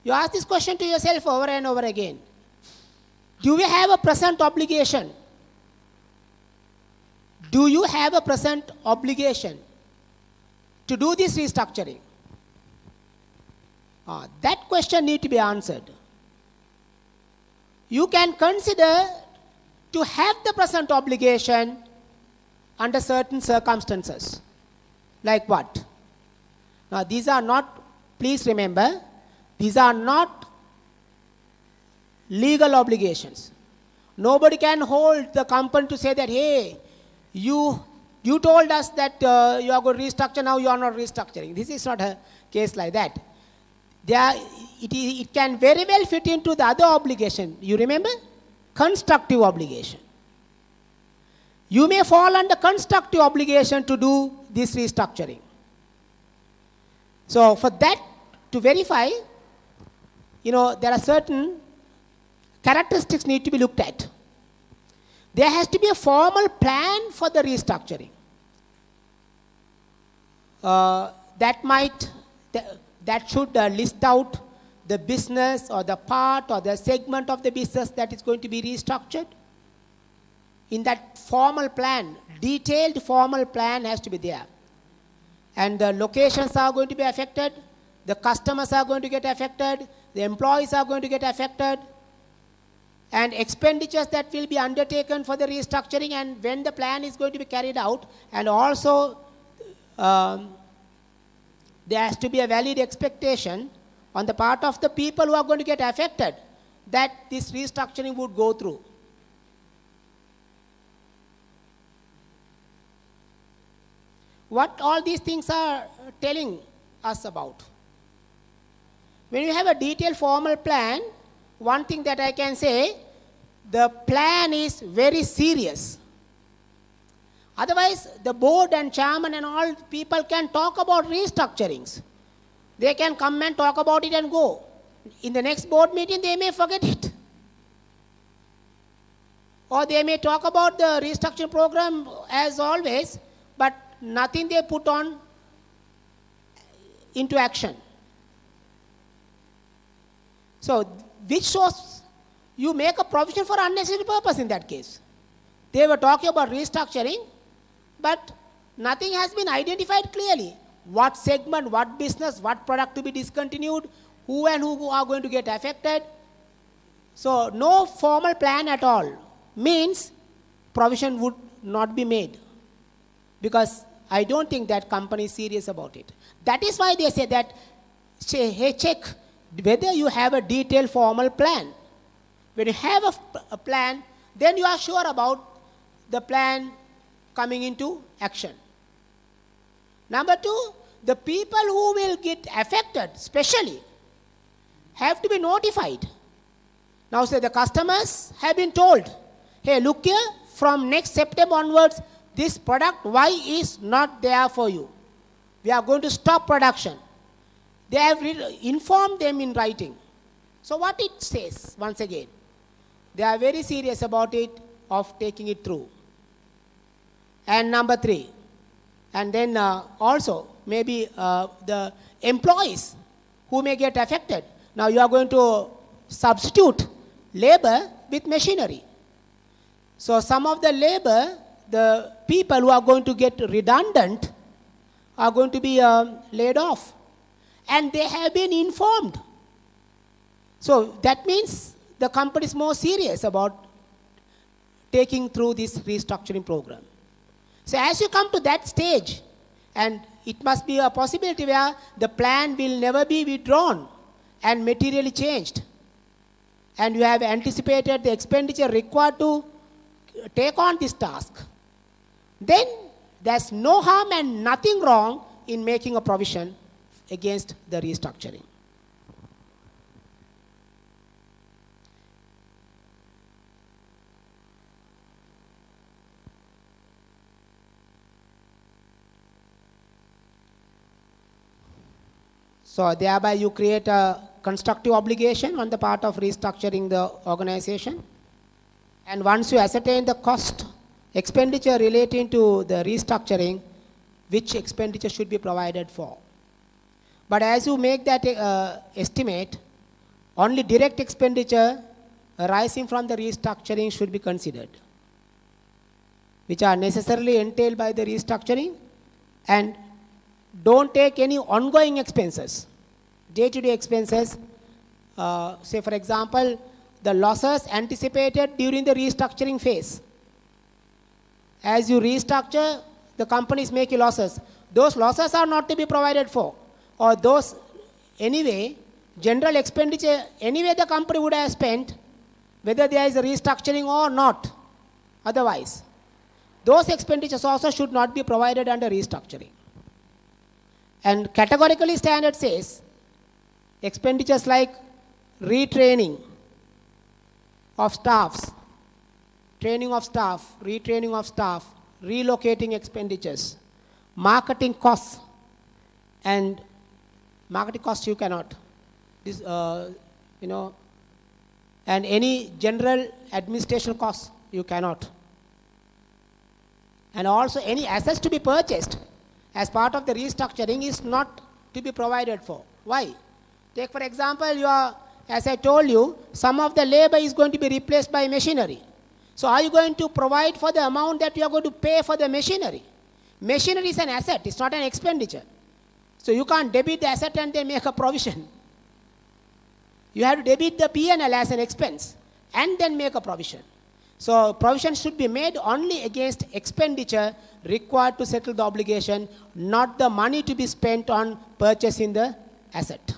you ask this question to yourself over and over again. Do we have a present obligation? Do you have a present obligation to do this restructuring? That question needs to be answered. You can consider to have the present obligation under certain circumstances. Like what? Now these are not, please remember, these are not legal obligations. Nobody can hold the company to say that, hey, you told us that you are going to restructure, now you are not restructuring. This is not a case like that. It can very well fit into the other obligation. You remember? Constructive obligation. You may fall under constructive obligation to do this restructuring. So for that to verify, there are certain characteristics need to be looked at. There has to be a formal plan for the restructuring. That should list out the business or the part or the segment of the business that is going to be restructured. In that formal plan, detailed formal plan has to be there. And the locations are going to be affected, the customers are going to get affected, the employees are going to get affected, and expenditures that will be undertaken for the restructuring and when the plan is going to be carried out, and also there has to be a valid expectation on the part of the people who are going to get affected that this restructuring would go through. What all these things are telling us about? When you have a detailed formal plan, one thing that I can say, the plan is very serious. Otherwise, the board and chairman and all people can talk about restructurings. They can come and talk about it and go. In the next board meeting, they may forget it. Or they may talk about the restructuring program as always, but nothing they put on into action. So, which shows you make a provision for unnecessary purpose in that case. They were talking about restructuring, but nothing has been identified clearly. What segment, what business, what product to be discontinued, who and who are going to get affected. So, no formal plan at all means provision would not be made, because I don't think that company is serious about it. That is why they say that, hey, check whether you have a detailed formal plan. When you have a plan, then you are sure about the plan coming into action. Number two, the people who will get affected, especially, have to be notified. Now, say the customers have been told, hey, look here, from next September onwards, this product Y is not there for you. We are going to stop production. They have informed them in writing. So what it says, once again, they are very serious about it, of taking it through. And number three, and then also maybe the employees who may get affected. Now you are going to substitute labor with machinery. So some of the labor, the people who are going to get redundant are going to be laid off. And they have been informed. So that means the company is more serious about taking through this restructuring program. So as you come to that stage, and it must be a possibility where the plan will never be withdrawn and materially changed, and you have anticipated the expenditure required to take on this task, then there's no harm and nothing wrong in making a provision against the restructuring. So thereby you create a constructive obligation on the part of restructuring the organization. And once you ascertain the cost expenditure relating to the restructuring, which expenditure should be provided for. But as you make that estimate, only direct expenditure arising from the restructuring should be considered, which are necessarily entailed by the restructuring, and don't take any ongoing expenses, day-to-day expenses. Say for example, the losses anticipated during the restructuring phase. As you restructure, the companies make losses. Those losses are not to be provided for. Or those, anyway, general expenditure, anyway the company would have spent, whether there is a restructuring or not, otherwise. Those expenditures also should not be provided under restructuring. And categorically standard says, expenditures like retraining of staffs, training of staff, retraining of staff, relocating expenditures, marketing costs, and marketing costs you cannot, this, and any general administration costs you cannot. And also any assets to be purchased as part of the restructuring is not to be provided for. Why? Take for example, as I told you, some of the labor is going to be replaced by machinery. So are you going to provide for the amount that you are going to pay for the machinery? Machinery is an asset, it's not an expenditure. So you can't debit the asset and then make a provision. You have to debit the P&L as an expense and then make a provision. So provision should be made only against expenditure required to settle the obligation, not the money to be spent on purchasing the asset.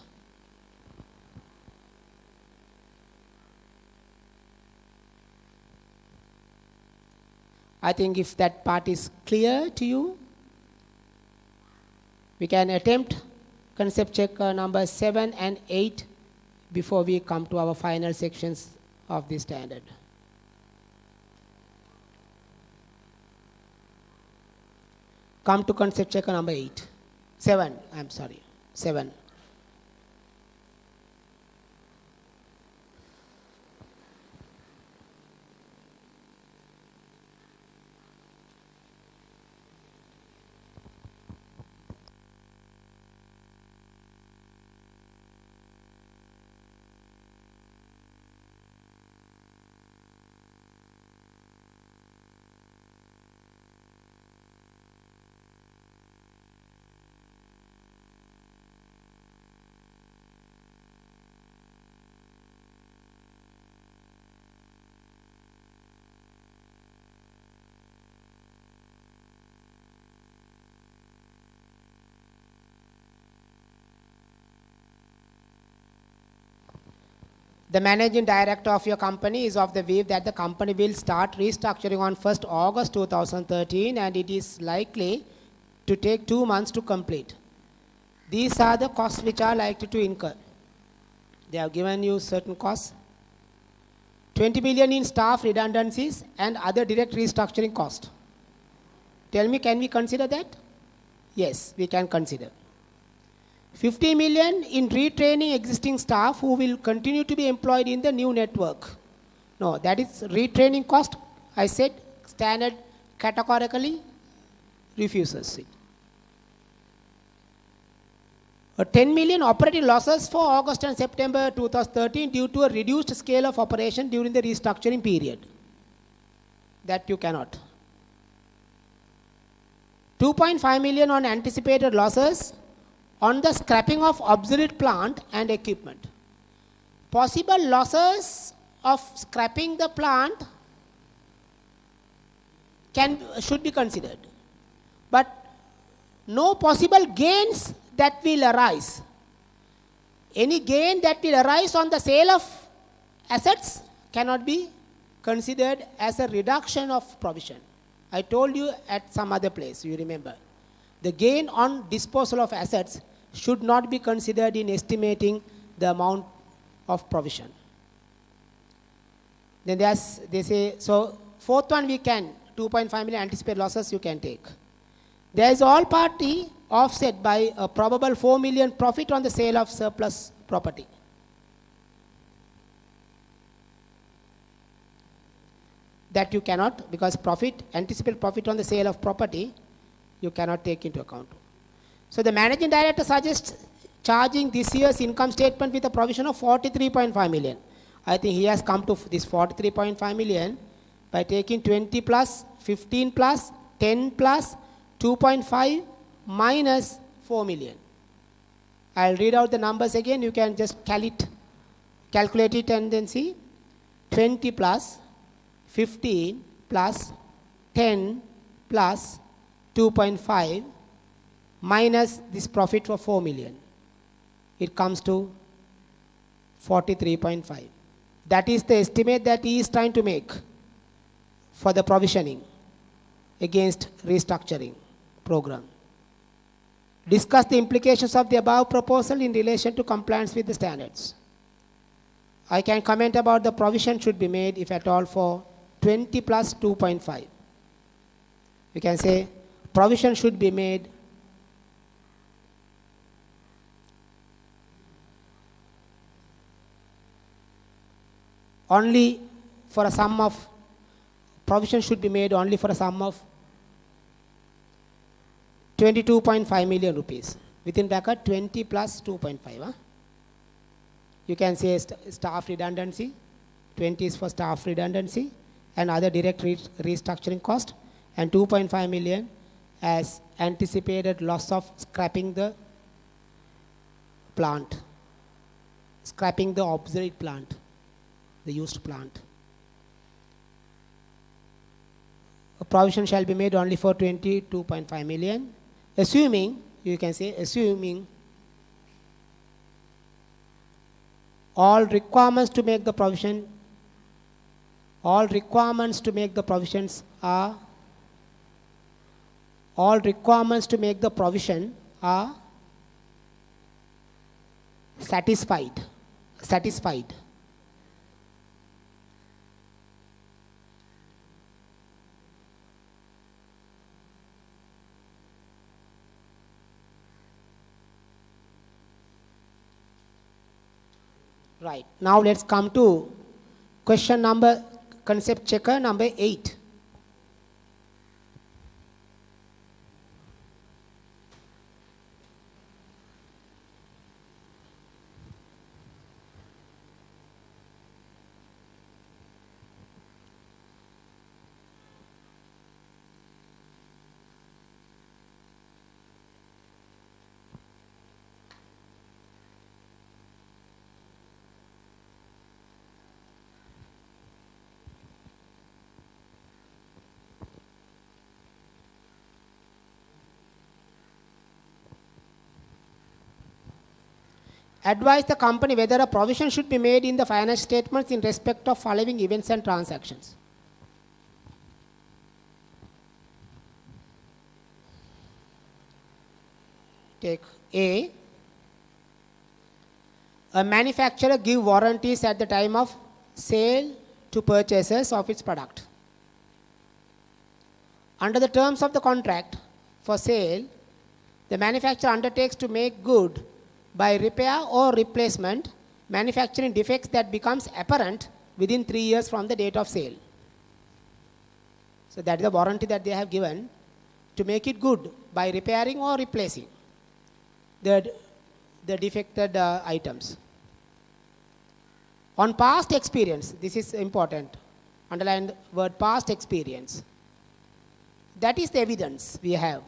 I think if that part is clear to you, we can attempt concept check number 7 and 8 before we come to our final sections of the standard. Come to concept check number 7. The managing director of your company is of the view that the company will start restructuring on 1st August 2013 and it is likely to take 2 months to complete. These are the costs which are likely to incur. They have given you certain costs. 20 million in staff redundancies and other direct restructuring costs. Tell me, can we consider that? Yes, we can consider. 50 million in retraining existing staff who will continue to be employed in the new network. No, that is retraining cost. I said standard categorically refuses it. 10 million operating losses for August and September 2013 due to a reduced scale of operation during the restructuring period. That you cannot. 2.5 million on anticipated losses on the scrapping of obsolete plant and equipment. Possible losses of scrapping the plant should be considered. But no possible gains that will arise. Any gain that will arise on the sale of assets cannot be considered as a reduction of provision. I told you at some other place, you remember. The gain on disposal of assets should not be considered in estimating the amount of provision. Then they say, so fourth one we can, 2.5 million anticipated losses you can take. There is all party offset by a probable 4 million profit on the sale of surplus property. That you cannot, because anticipated profit on the sale of property, you cannot take into account. So the managing director suggests charging this year's income statement with a provision of 43.5 million. I think he has come to this 43.5 million by taking 20 plus, 15 plus, 10 plus, 2.5 minus 4 million. I'll read out the numbers again. You can just calculate it and then see. 20 plus, 15 plus, 10 plus, 2.5 minus this profit for 4 million. It comes to 43.5. That is the estimate that he is trying to make for the provisioning against restructuring program. Discuss the implications of the above proposal in relation to compliance with the standards. I can comment about the provision should be made, if at all, for 20 plus 2.5. You can say provision should be made only for a sum of, provision should be made only for a sum of 22.5 million rupees. Within bracket 20 plus 2.5. Huh? You can say staff redundancy. 20 is for staff redundancy and other direct restructuring cost, and 2.5 million as anticipated loss of scrapping the plant, scrapping the obsolete plant, the used plant. A provision shall be made only for 22.5 million, assuming, you can say, assuming all requirements to make the provision, all requirements to make the provisions are, all requirements to make the provision are satisfied. Right. Now let's come to question number, concept checker number 8. Advise the company whether a provision should be made in the financial statements in respect of following events and transactions. Take A. A manufacturer gives warranties at the time of sale to purchasers of its product. Under the terms of the contract for sale, the manufacturer undertakes to make good by repair or replacement manufacturing defects that becomes apparent within 3 years from the date of sale. So that is the warranty that they have given to make it good by repairing or replacing the defected items. On past experience, this is important, underline the word past experience. That is the evidence we have.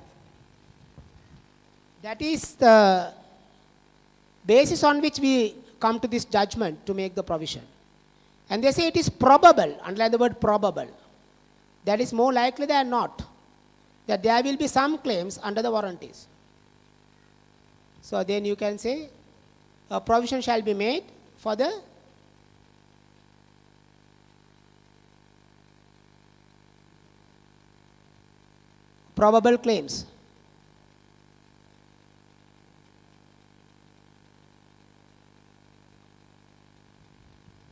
That is the basis on which we come to this judgment to make the provision. And they say it is probable, underline the word probable. that is more likely than not that there will be some claims under the warranties. So then you can say a provision shall be made for the probable claims.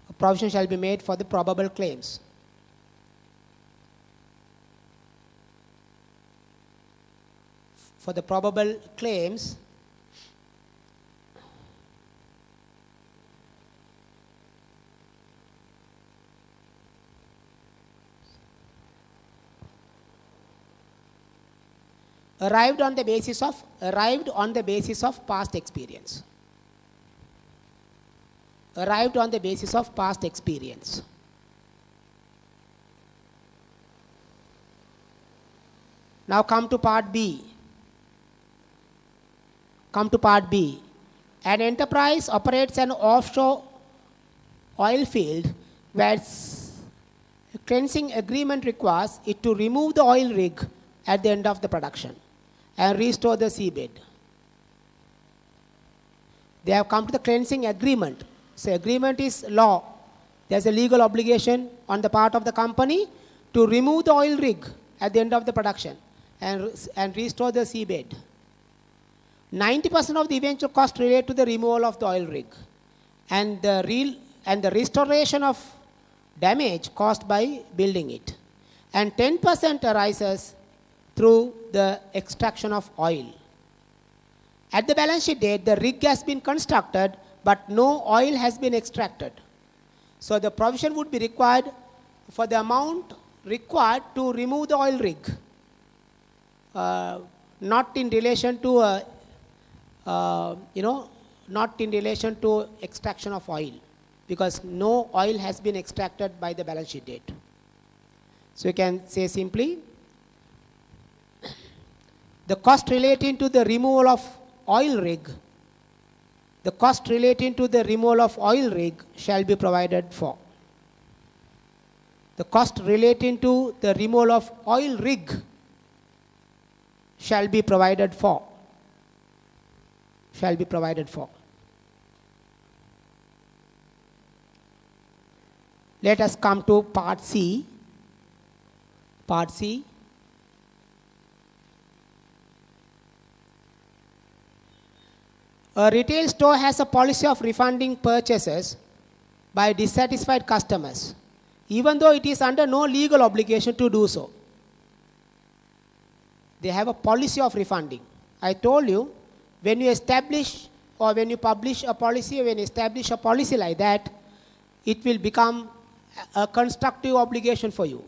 A provision shall be made for the probable claims. For the probable claims, arrived on the basis of past experience. Arrived on the basis of past experience. Now come to part B. An enterprise operates an offshore oil field where a cleansing agreement requires it to remove the oil rig at the end of the production and restore the seabed. They have come to the cleansing agreement. So agreement is law. There's a legal obligation on the part of the company to remove the oil rig at the end of the production and restore the seabed. 90% of the eventual cost relate to the removal of the oil rig and the restoration of damage caused by building it. And 10% arises through the extraction of oil. At the balance sheet date, the rig has been constructed, but no oil has been extracted. So the provision would be required for the amount required to remove the oil rig, not in relation to not in relation to extraction of oil, because no oil has been extracted by the balance sheet date. So you can say simply, the cost relating to the removal of oil rig, shall be provided for. The cost relating to the removal of oil rig shall be provided for. Let us come to part C. A retail store has a policy of refunding purchases by dissatisfied customers, even though it is under no legal obligation to do so. They have a policy of refunding. I told you, when you establish or when you publish a policy, when you establish a policy like that, it will become a constructive obligation for you.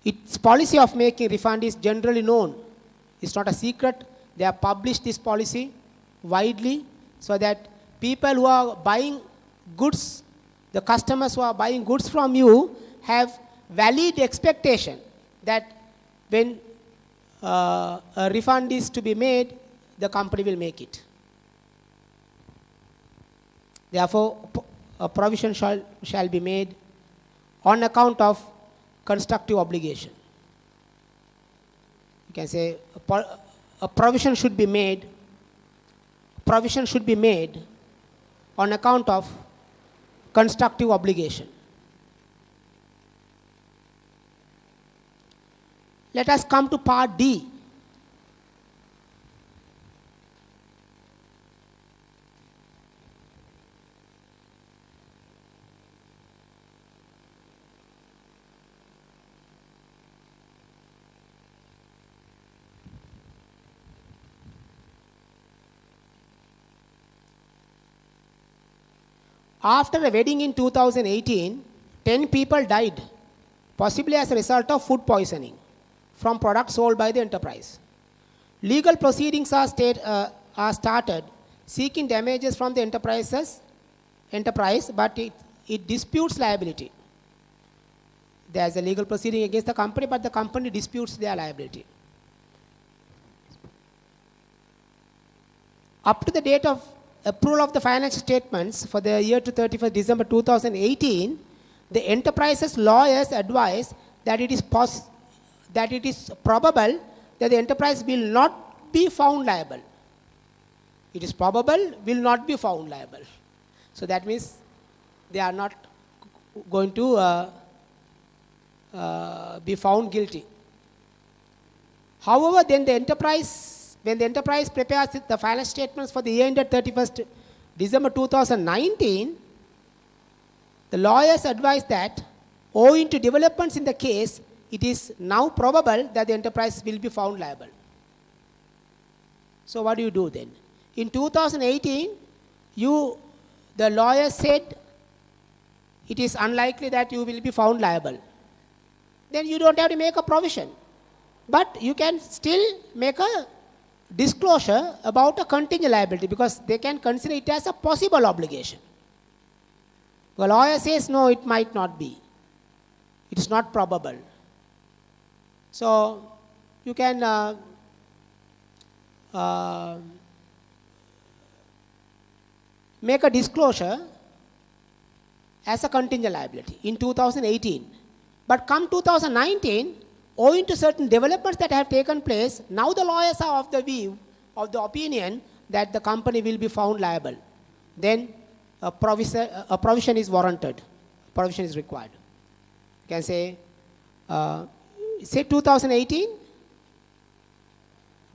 Its policy of making refund is generally known. It's not a secret. They have published this policy widely so that people who are buying goods, the customers who are buying goods from you, have valid expectation that when a refund is to be made, the company will make it. Therefore, a provision shall be made on account of constructive obligation. You can say a provision should be made on account of constructive obligation. Let us come to part D. After a wedding in 2018, 10 people died, possibly as a result of food poisoning from products sold by the enterprise. Legal proceedings are started seeking damages from the enterprise, but it disputes liability. There is a legal proceeding against the company, but the company disputes their liability. Up to the date of approval of the financial statements for the year to 31st December 2018, the enterprise's lawyers advise that it is probable that the enterprise will not be found liable. It is probable will not be found liable. So that means they are not going to be found guilty. However, then when the enterprise prepares the final statements for the year ended 31st December 2019, the lawyers advise that owing to developments in the case, it is now probable that the enterprise will be found liable. So what do you do then? In 2018, the lawyer said it is unlikely that you will be found liable. Then you don't have to make a provision. But you can still make a disclosure about a contingent liability because they can consider it as a possible obligation. The lawyer says, no, it might not be. It is not probable. So you can make a disclosure as a contingent liability in 2018. But come 2019, owing to certain developments that have taken place, now the lawyers are of the view, of the opinion that the company will be found liable. Then a provision is warranted. Provision is required. You can say 2018,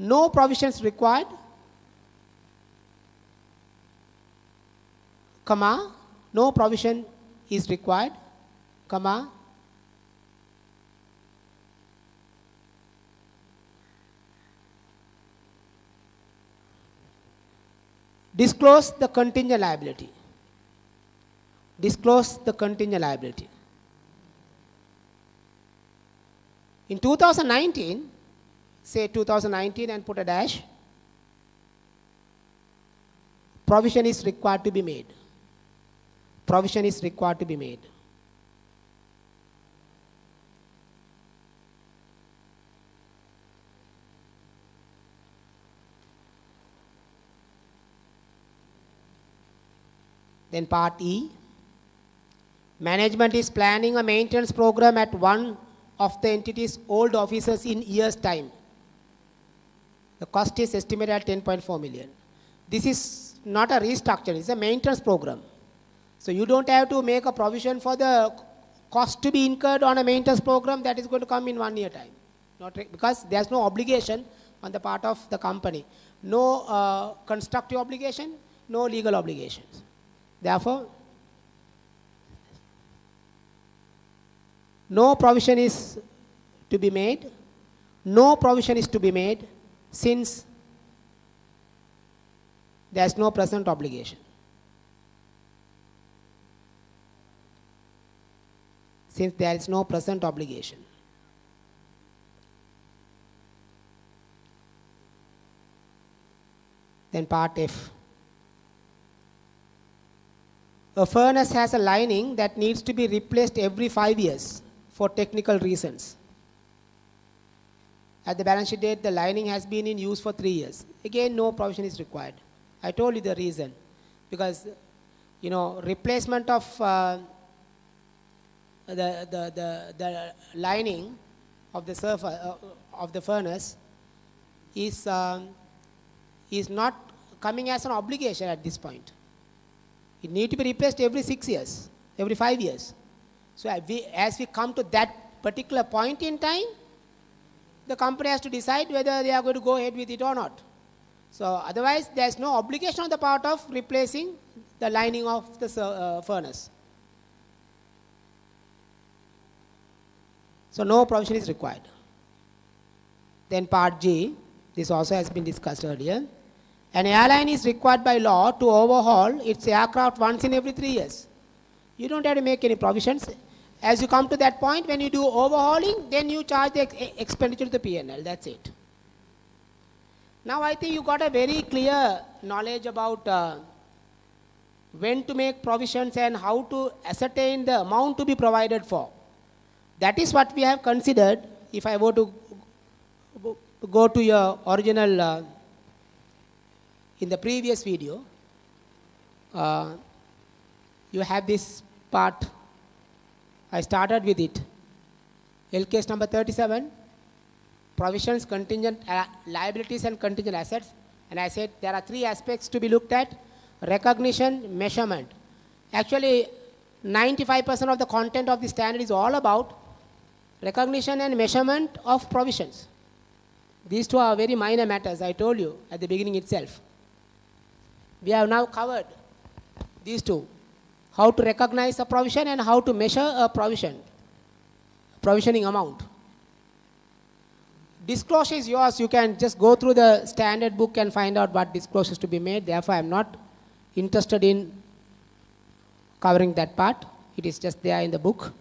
no provisions required, comma, no provision is required, comma, disclose the contingent liability. Disclose the contingent liability. In 2019, say 2019 and put a dash, provision is required to be made. Provision is required to be made. Then part E, management is planning a maintenance program at one of the entity's old offices in years' time. The cost is estimated at 10.4 million. This is not a restructure, it's a maintenance program. So you don't have to make a provision for the cost to be incurred on a maintenance program that is going to come in 1 year time. Because there's no obligation on the part of the company. No constructive obligation, no legal obligations. Therefore, no provision is to be made. No provision is to be made since there is no present obligation. Since there is no present obligation. Then part F. A furnace has a lining that needs to be replaced every 5 years for technical reasons. At the balance sheet date, the lining has been in use for 3 years. Again, no provision is required. I told you the reason. Because, replacement of the lining of the surface of the furnace is not coming as an obligation at this point. It needs to be replaced every 6 years, every 5 years. So as we come to that particular point in time, the company has to decide whether they are going to go ahead with it or not. So otherwise, there is no obligation on the part of replacing the lining of the furnace. So no provision is required. Then part G, this also has been discussed earlier. An airline is required by law to overhaul its aircraft once in every 3 years. You don't have to make any provisions. As you come to that point, when you do overhauling, then you charge the expenditure to the P&L. That's it. Now I think you got a very clear knowledge about when to make provisions and how to ascertain the amount to be provided for. That is what we have considered. If I were to go to your original in the previous video, you have this part I started with it. L case number 37, provisions, contingent liabilities and contingent assets. And I said there are three aspects to be looked at: recognition, measurement. Actually, 95% of the content of the standard is all about recognition and measurement of provisions. These two are very minor matters, I told you at the beginning itself. We have now covered these two: how to recognize a provision and how to measure a provisioning amount. Disclosure is yours. You can just go through the standard book and find out what disclosures to be made. Therefore, I am not interested in covering that part. It is just there in the book.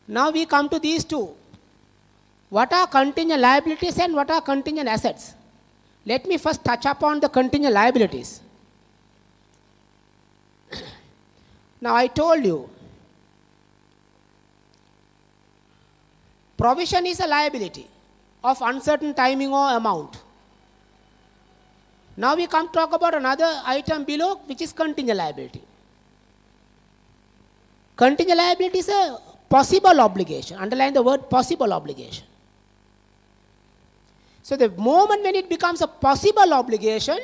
Now we come to these two. What are contingent liabilities and what are contingent assets? Let me first touch upon the contingent liabilities. Now I told you, provision is a liability of uncertain timing or amount. Now we come to talk about another item below, which is contingent liability. Contingent liability is a possible obligation. Underline the word possible obligation. So the moment when it becomes a possible obligation,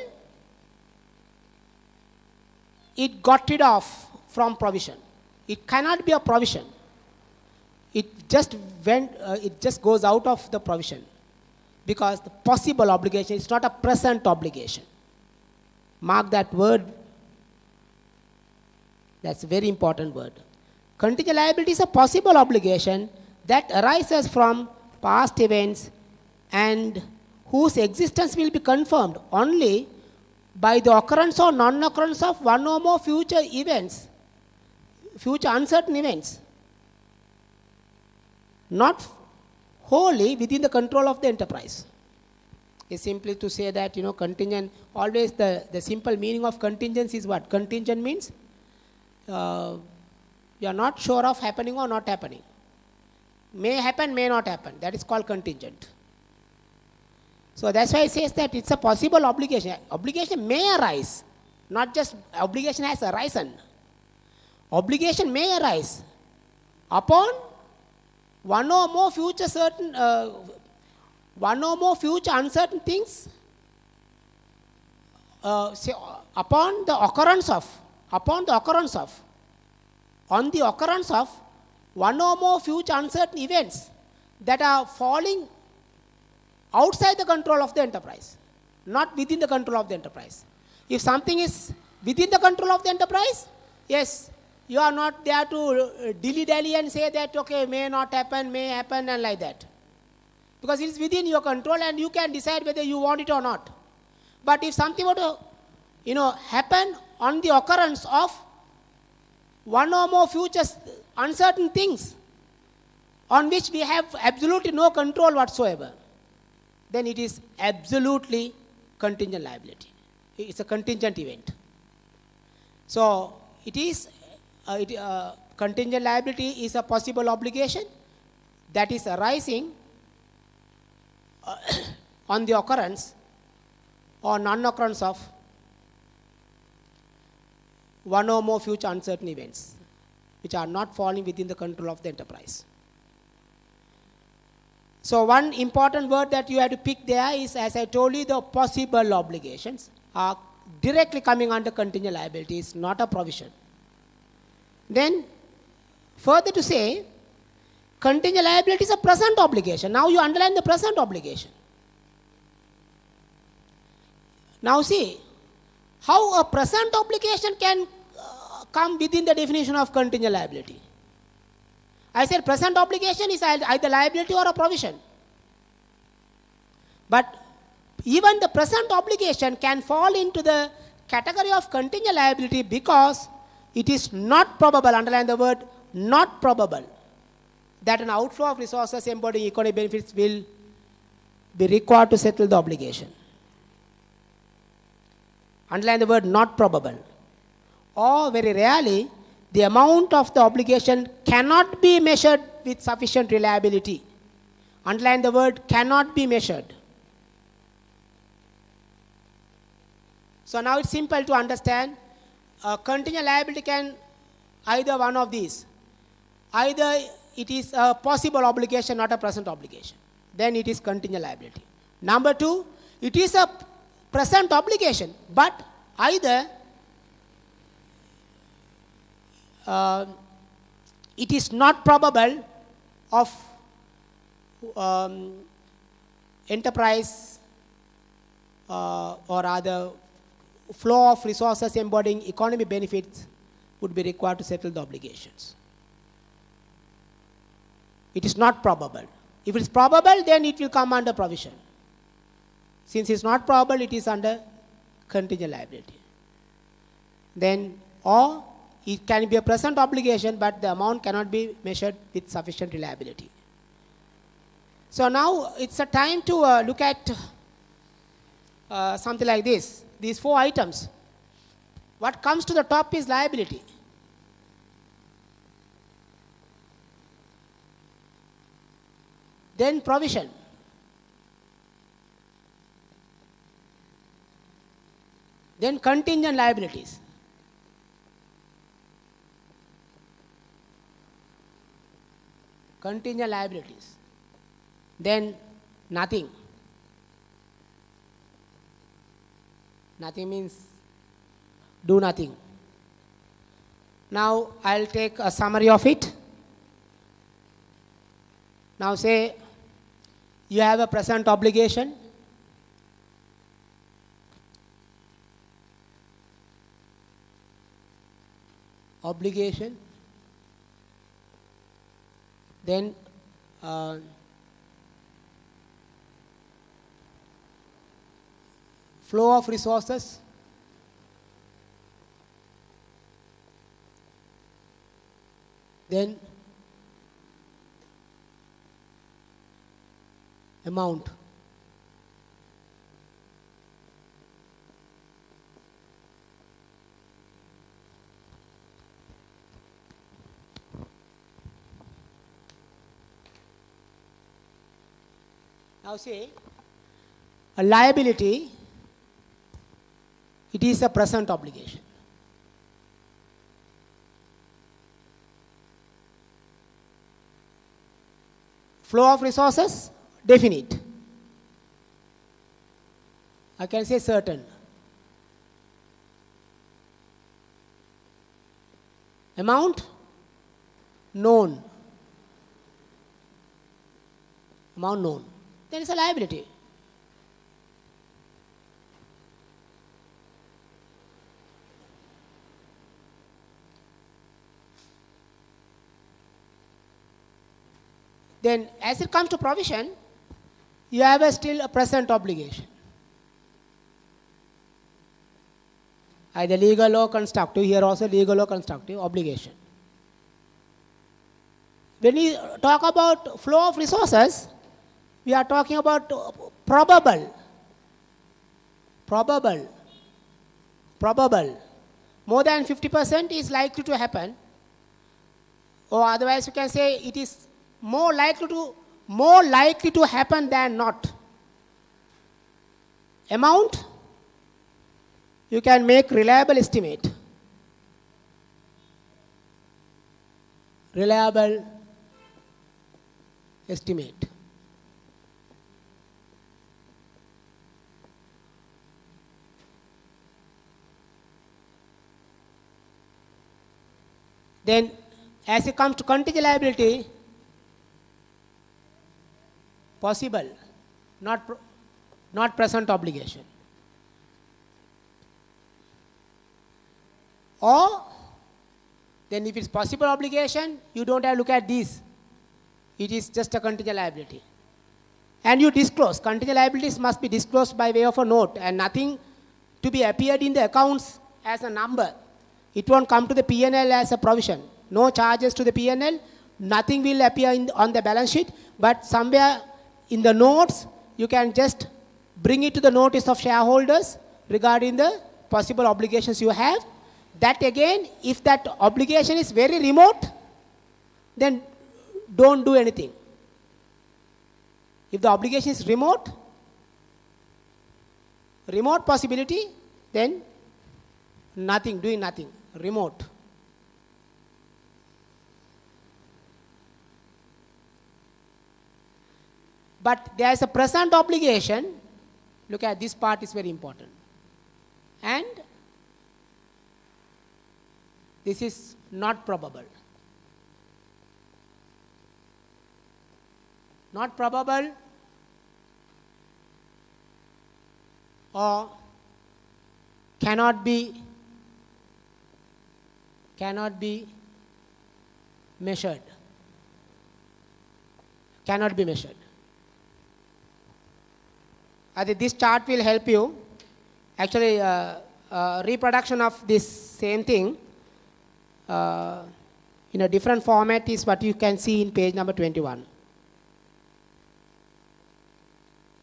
it got rid of from provision. It cannot be a provision. It just goes out of the provision, because the possible obligation is not a present obligation. Mark that word. That's a very important word. Contingent liability is a possible obligation that arises from past events and whose existence will be confirmed only by the occurrence or non-occurrence of one or more future events, future uncertain events, not wholly within the control of the enterprise. It's simply to say that, contingent, always the simple meaning of contingency is what? Contingent means you are not sure of happening or not happening. May happen, may not happen. That is called contingent. So that's why it says that it's a possible obligation. Obligation may arise, not just obligation has arisen. Obligation may arise upon one or more future uncertain things, on the occurrence of one or more future uncertain events that are falling outside the control of the enterprise, not within the control of the enterprise. If something is within the control of the enterprise, yes, you are not there to dilly-dally and say that, okay, may not happen, may happen, and like that. Because it is within your control and you can decide whether you want it or not. But if something were to, happen on the occurrence of one or more future uncertain things on which we have absolutely no control whatsoever, then it is absolutely contingent liability. It's a contingent event. So it is contingent liability is a possible obligation that is arising on the occurrence or non-occurrence of one or more future uncertain events which are not falling within the control of the enterprise. So one important word that you have to pick there is, as I told you, the possible obligations are directly coming under contingent liability. It's not a provision. Then further to say, contingent liability is a present obligation. Now you underline the present obligation. Now see, how a present obligation can come within the definition of contingent liability. I said present obligation is either liability or a provision. But even the present obligation can fall into the category of contingent liability because it is not probable, underline the word not probable, that an outflow of resources embodying economic benefits will be required to settle the obligation. Underline the word not probable. Or very rarely, the amount of the obligation cannot be measured with sufficient reliability. Underline the word cannot be measured. So now it's simple to understand. Contingent liability can either one of these. Either it is a possible obligation, not a present obligation. Then it is contingent liability. Number two, it is a present obligation, but either it is not probable of enterprise or other flow of resources embodying economy benefits would be required to settle the obligations. It is not probable. If it is probable, then it will come under provision. Since it is not probable, it is under contingent liability. Then, or it can be a present obligation, but the amount cannot be measured with sufficient reliability. So now it's a time to look at something like this. These 4 items. What comes to the top is liability. Then provision. Then contingent liabilities. Contingent liabilities. Then nothing. Nothing means do nothing. Now I'll take a summary of it. Now say you have a present obligation. Then flow of resources, then amount. Now say a liability, it is a present obligation. Flow of resources, definite. I can say certain. Amount, known. Amount known. Then it's a liability. Then as it comes to provision, you have still a present obligation. Either legal or constructive, here also legal or constructive obligation. When we talk about flow of resources, we are talking about probable. More than 50% is likely to happen, or otherwise you can say it is more likely to happen than not. Amount, you can make reliable estimate. Reliable estimate. Then as it comes to contingent liability, possible, not present obligation. Or then if it's possible obligation, you don't have to look at these. It is just a contingent liability. And you disclose. Contingent liabilities must be disclosed by way of a note and nothing to be appeared in the accounts as a number. It won't come to the P&L as a provision. No charges to the P&L. Nothing will appear on the balance sheet. But somewhere in the notes, you can just bring it to the notice of shareholders regarding the possible obligations you have. That again, if that obligation is very remote, then don't do anything. If the obligation is remote possibility, then nothing, doing nothing, remote. but there is a present obligation. Look at this part, is very important. And this is not probable. Not probable or cannot be measured. Cannot be measured. I think this chart will help you. Actually, reproduction of this same thing in a different format is what you can see in page number 21.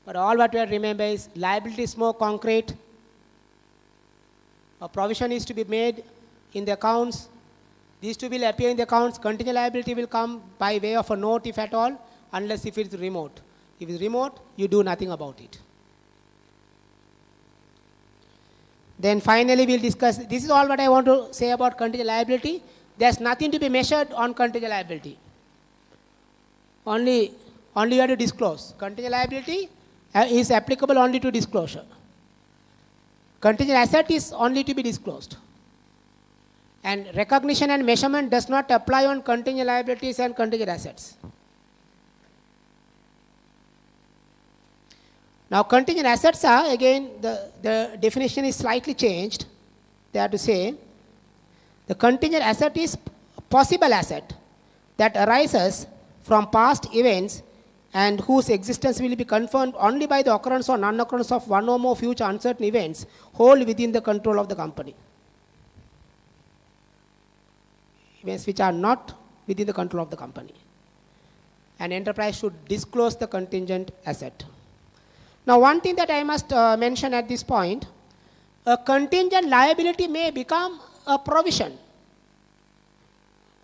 But all what we have to remember is liability is more concrete. A provision is to be made in the accounts. These two will appear in the accounts. Contingent liability will come by way of a note, if at all, unless if it's remote. If it's remote, you do nothing about it. Then finally we'll discuss, this is all what I want to say about contingent liability. There's nothing to be measured on contingent liability. Only you have to disclose. Contingent liability is applicable only to disclosure. Contingent asset is only to be disclosed. And recognition and measurement does not apply on contingent liabilities and contingent assets. Now contingent assets are, again, the definition is slightly changed. They have to say, the contingent asset is a possible asset that arises from past events and whose existence will be confirmed only by the occurrence or non-occurrence of one or more future uncertain events wholly within the control of the company. Events which are not within the control of the company. An enterprise should disclose the contingent asset. Now, one thing that I must mention at this point, a contingent liability may become a provision.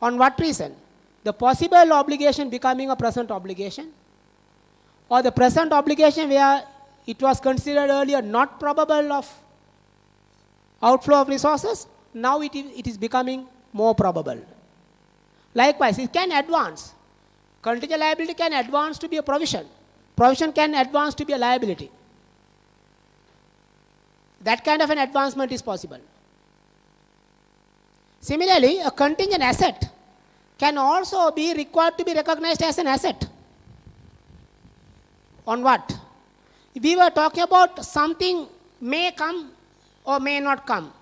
On what reason? The possible obligation becoming a present obligation, or the present obligation where it was considered earlier not probable of outflow of resources, now it is becoming more probable. Likewise, it can advance. Contingent liability can advance to be a provision. Provision can advance to be a liability. That kind of an advancement is possible. Similarly, a contingent asset can also be required to be recognized as an asset. On what? We were talking about something may come or may not come,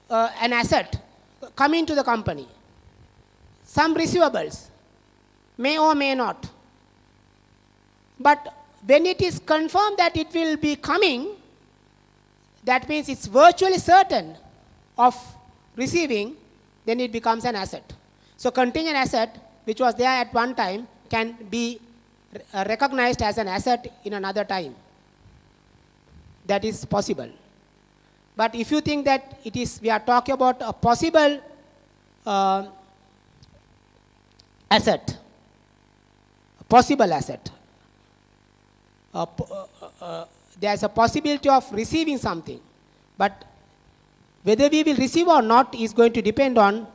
an asset coming to the company. Some receivables may or may not. But when it is confirmed that it will be coming, that means it's virtually certain of receiving, then it becomes an asset. So contingent asset, which was there at one time, can be recognized as an asset in another time. That is possible. But if you think that we are talking about a possible asset, a possible asset, there is a possibility of receiving something, but whether we will receive or not is going to depend on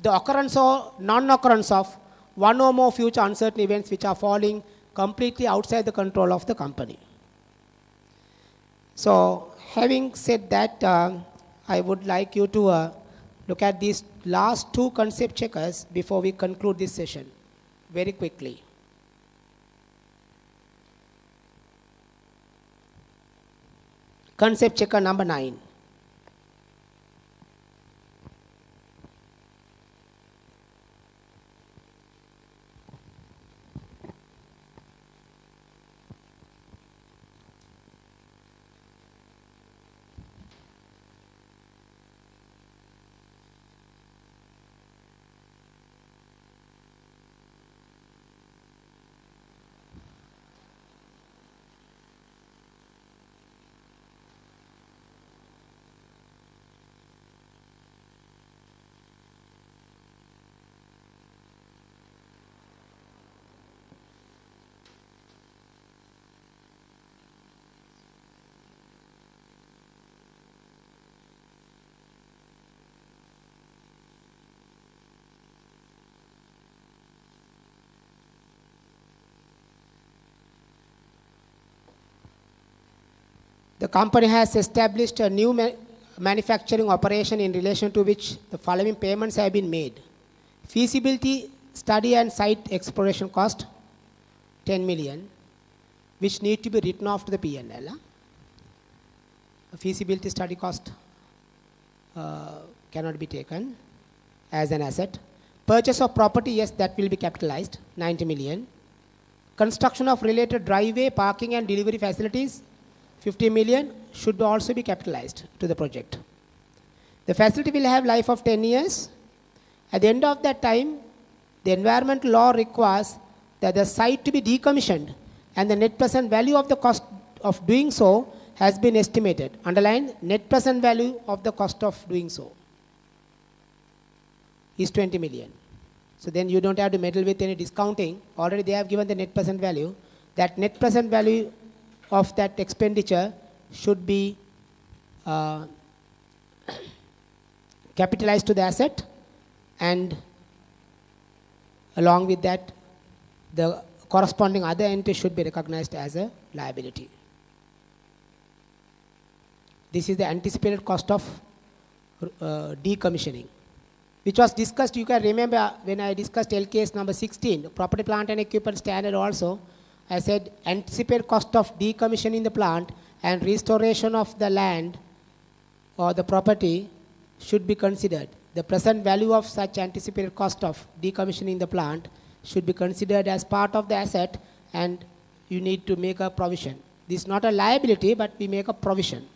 the occurrence or non-occurrence of one or more future uncertain events which are falling completely outside the control of the company. So, having said that, I would like you to look at these last two concept checkers before we conclude this session very quickly. Concept checker number 9. The company has established a new manufacturing operation in relation to which the following payments have been made. Feasibility study and site exploration cost, 10 million, which need to be written off to the P&L. A feasibility study cost cannot be taken as an asset. Purchase of property, yes, that will be capitalized, 90 million. Construction of related driveway, parking and delivery facilities, 50 million, should also be capitalized to the project. The facility will have life of 10 years. At the end of that time, the environmental law requires that the site to be decommissioned and the net present value of the cost of doing so has been estimated. Underline, net present value of the cost of doing so is 20 million. So then you don't have to meddle with any discounting. Already they have given the net present value. That net present value of that expenditure should be capitalized to the asset, and along with that, the corresponding other entity should be recognized as a liability. This is the anticipated cost of decommissioning, which was discussed. You can remember when I discussed LKS number 16, property, plant and equipment standard also, I said anticipated cost of decommissioning the plant and restoration of the land or the property should be considered. The present value of such anticipated cost of decommissioning the plant should be considered as part of the asset, and you need to make a provision. This is not a liability, but we make a provision.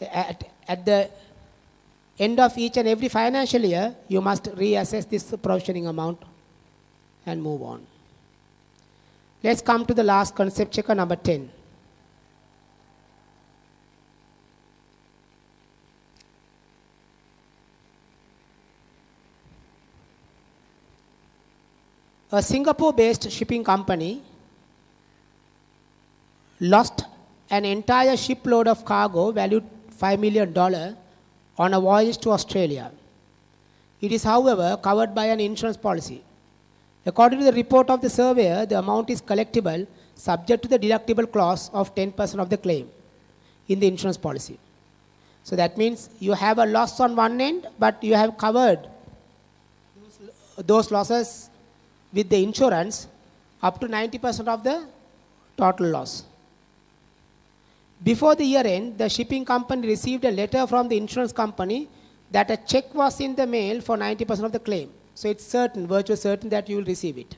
At the end of each and every financial year, you must reassess this provisioning amount and move on. Let's come to the last concept checker, number 10. A Singapore-based shipping company lost an entire shipload of cargo valued $5 million on a voyage to Australia. It is, however, covered by an insurance policy. According to the report of the surveyor, the amount is collectible subject to the deductible clause of 10% of the claim in the insurance policy. So that means you have a loss on one end, but you have covered those losses with the insurance up to 90% of the total loss. Before the year end, the shipping company received a letter from the insurance company that a check was in the mail for 90% of the claim. So it's certain, virtually certain that you will receive it.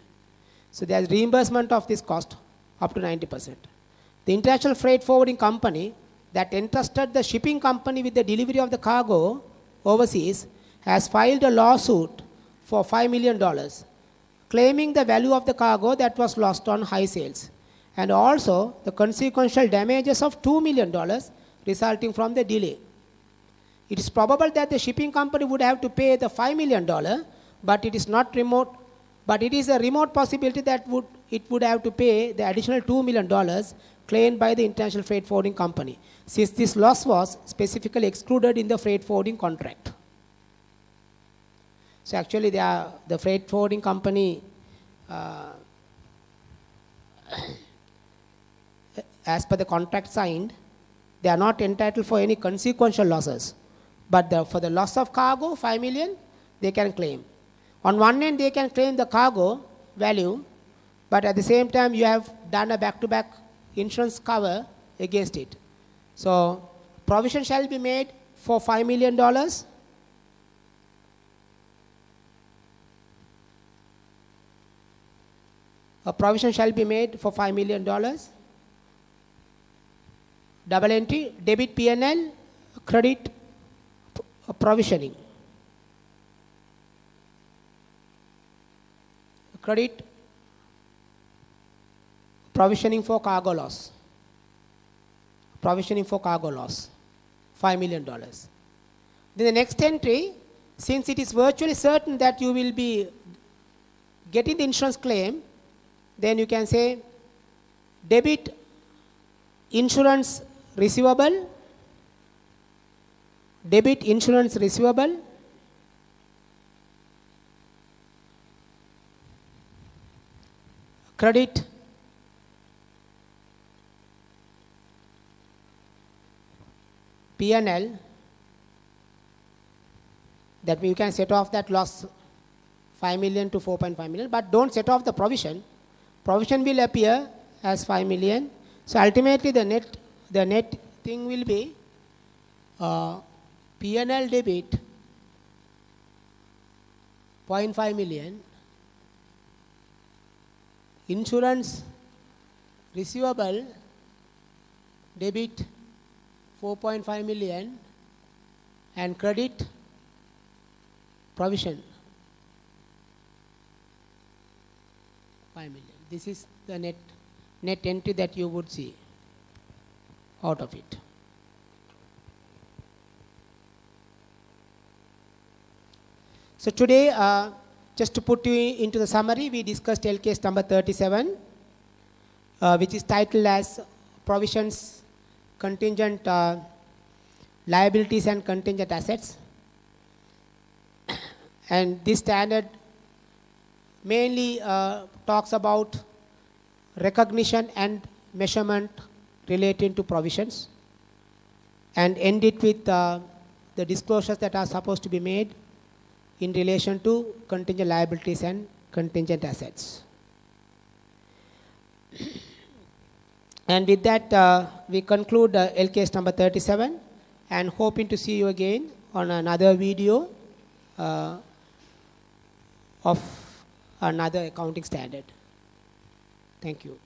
So there's reimbursement of this cost up to 90%. The International Freight Forwarding Company that entrusted the shipping company with the delivery of the cargo overseas has filed a lawsuit for $5 million, claiming the value of the cargo that was lost on high sales, and also the consequential damages of $2 million resulting from the delay. It is probable that the shipping company would have to pay the $5 million, but it is not remote. But it is a remote possibility that it would have to pay the additional $2 million claimed by the International Freight Forwarding Company, since this loss was specifically excluded in the freight forwarding contract. So actually, the freight forwarding company, as per the contract signed, they are not entitled for any consequential losses. But for the loss of cargo, 5 million, they can claim. On one end, they can claim the cargo value, but at the same time, you have done a back-to-back insurance cover against it. So provision shall be made for $5 million. A provision shall be made for $5 million. Double entry, debit P&L, credit provisioning. Credit provisioning for cargo loss. Provisioning for cargo loss, $5 million. Then the next entry, since it is virtually certain that you will be getting the insurance claim, then you can say debit insurance receivable, debit insurance receivable, credit P&L, that you can set off that loss 5 million to 4.5 million, but don't set off the provision. Provision will appear as 5 million. So ultimately the net thing will be P&L debit 0.5 million, insurance receivable debit 4.5 million, and credit provision 5 million. This is the net entry that you would see out of it. So today, just to put you into the summary, we discussed LKS number 37, which is titled as Provisions, Contingent Liabilities and Contingent Assets. And this standard mainly talks about recognition and measurement relating to provisions, and end it with the disclosures that are supposed to be made in relation to contingent liabilities and contingent assets. And with that, we conclude LKS number 37, and hoping to see you again on another video of another accounting standard. Thank you.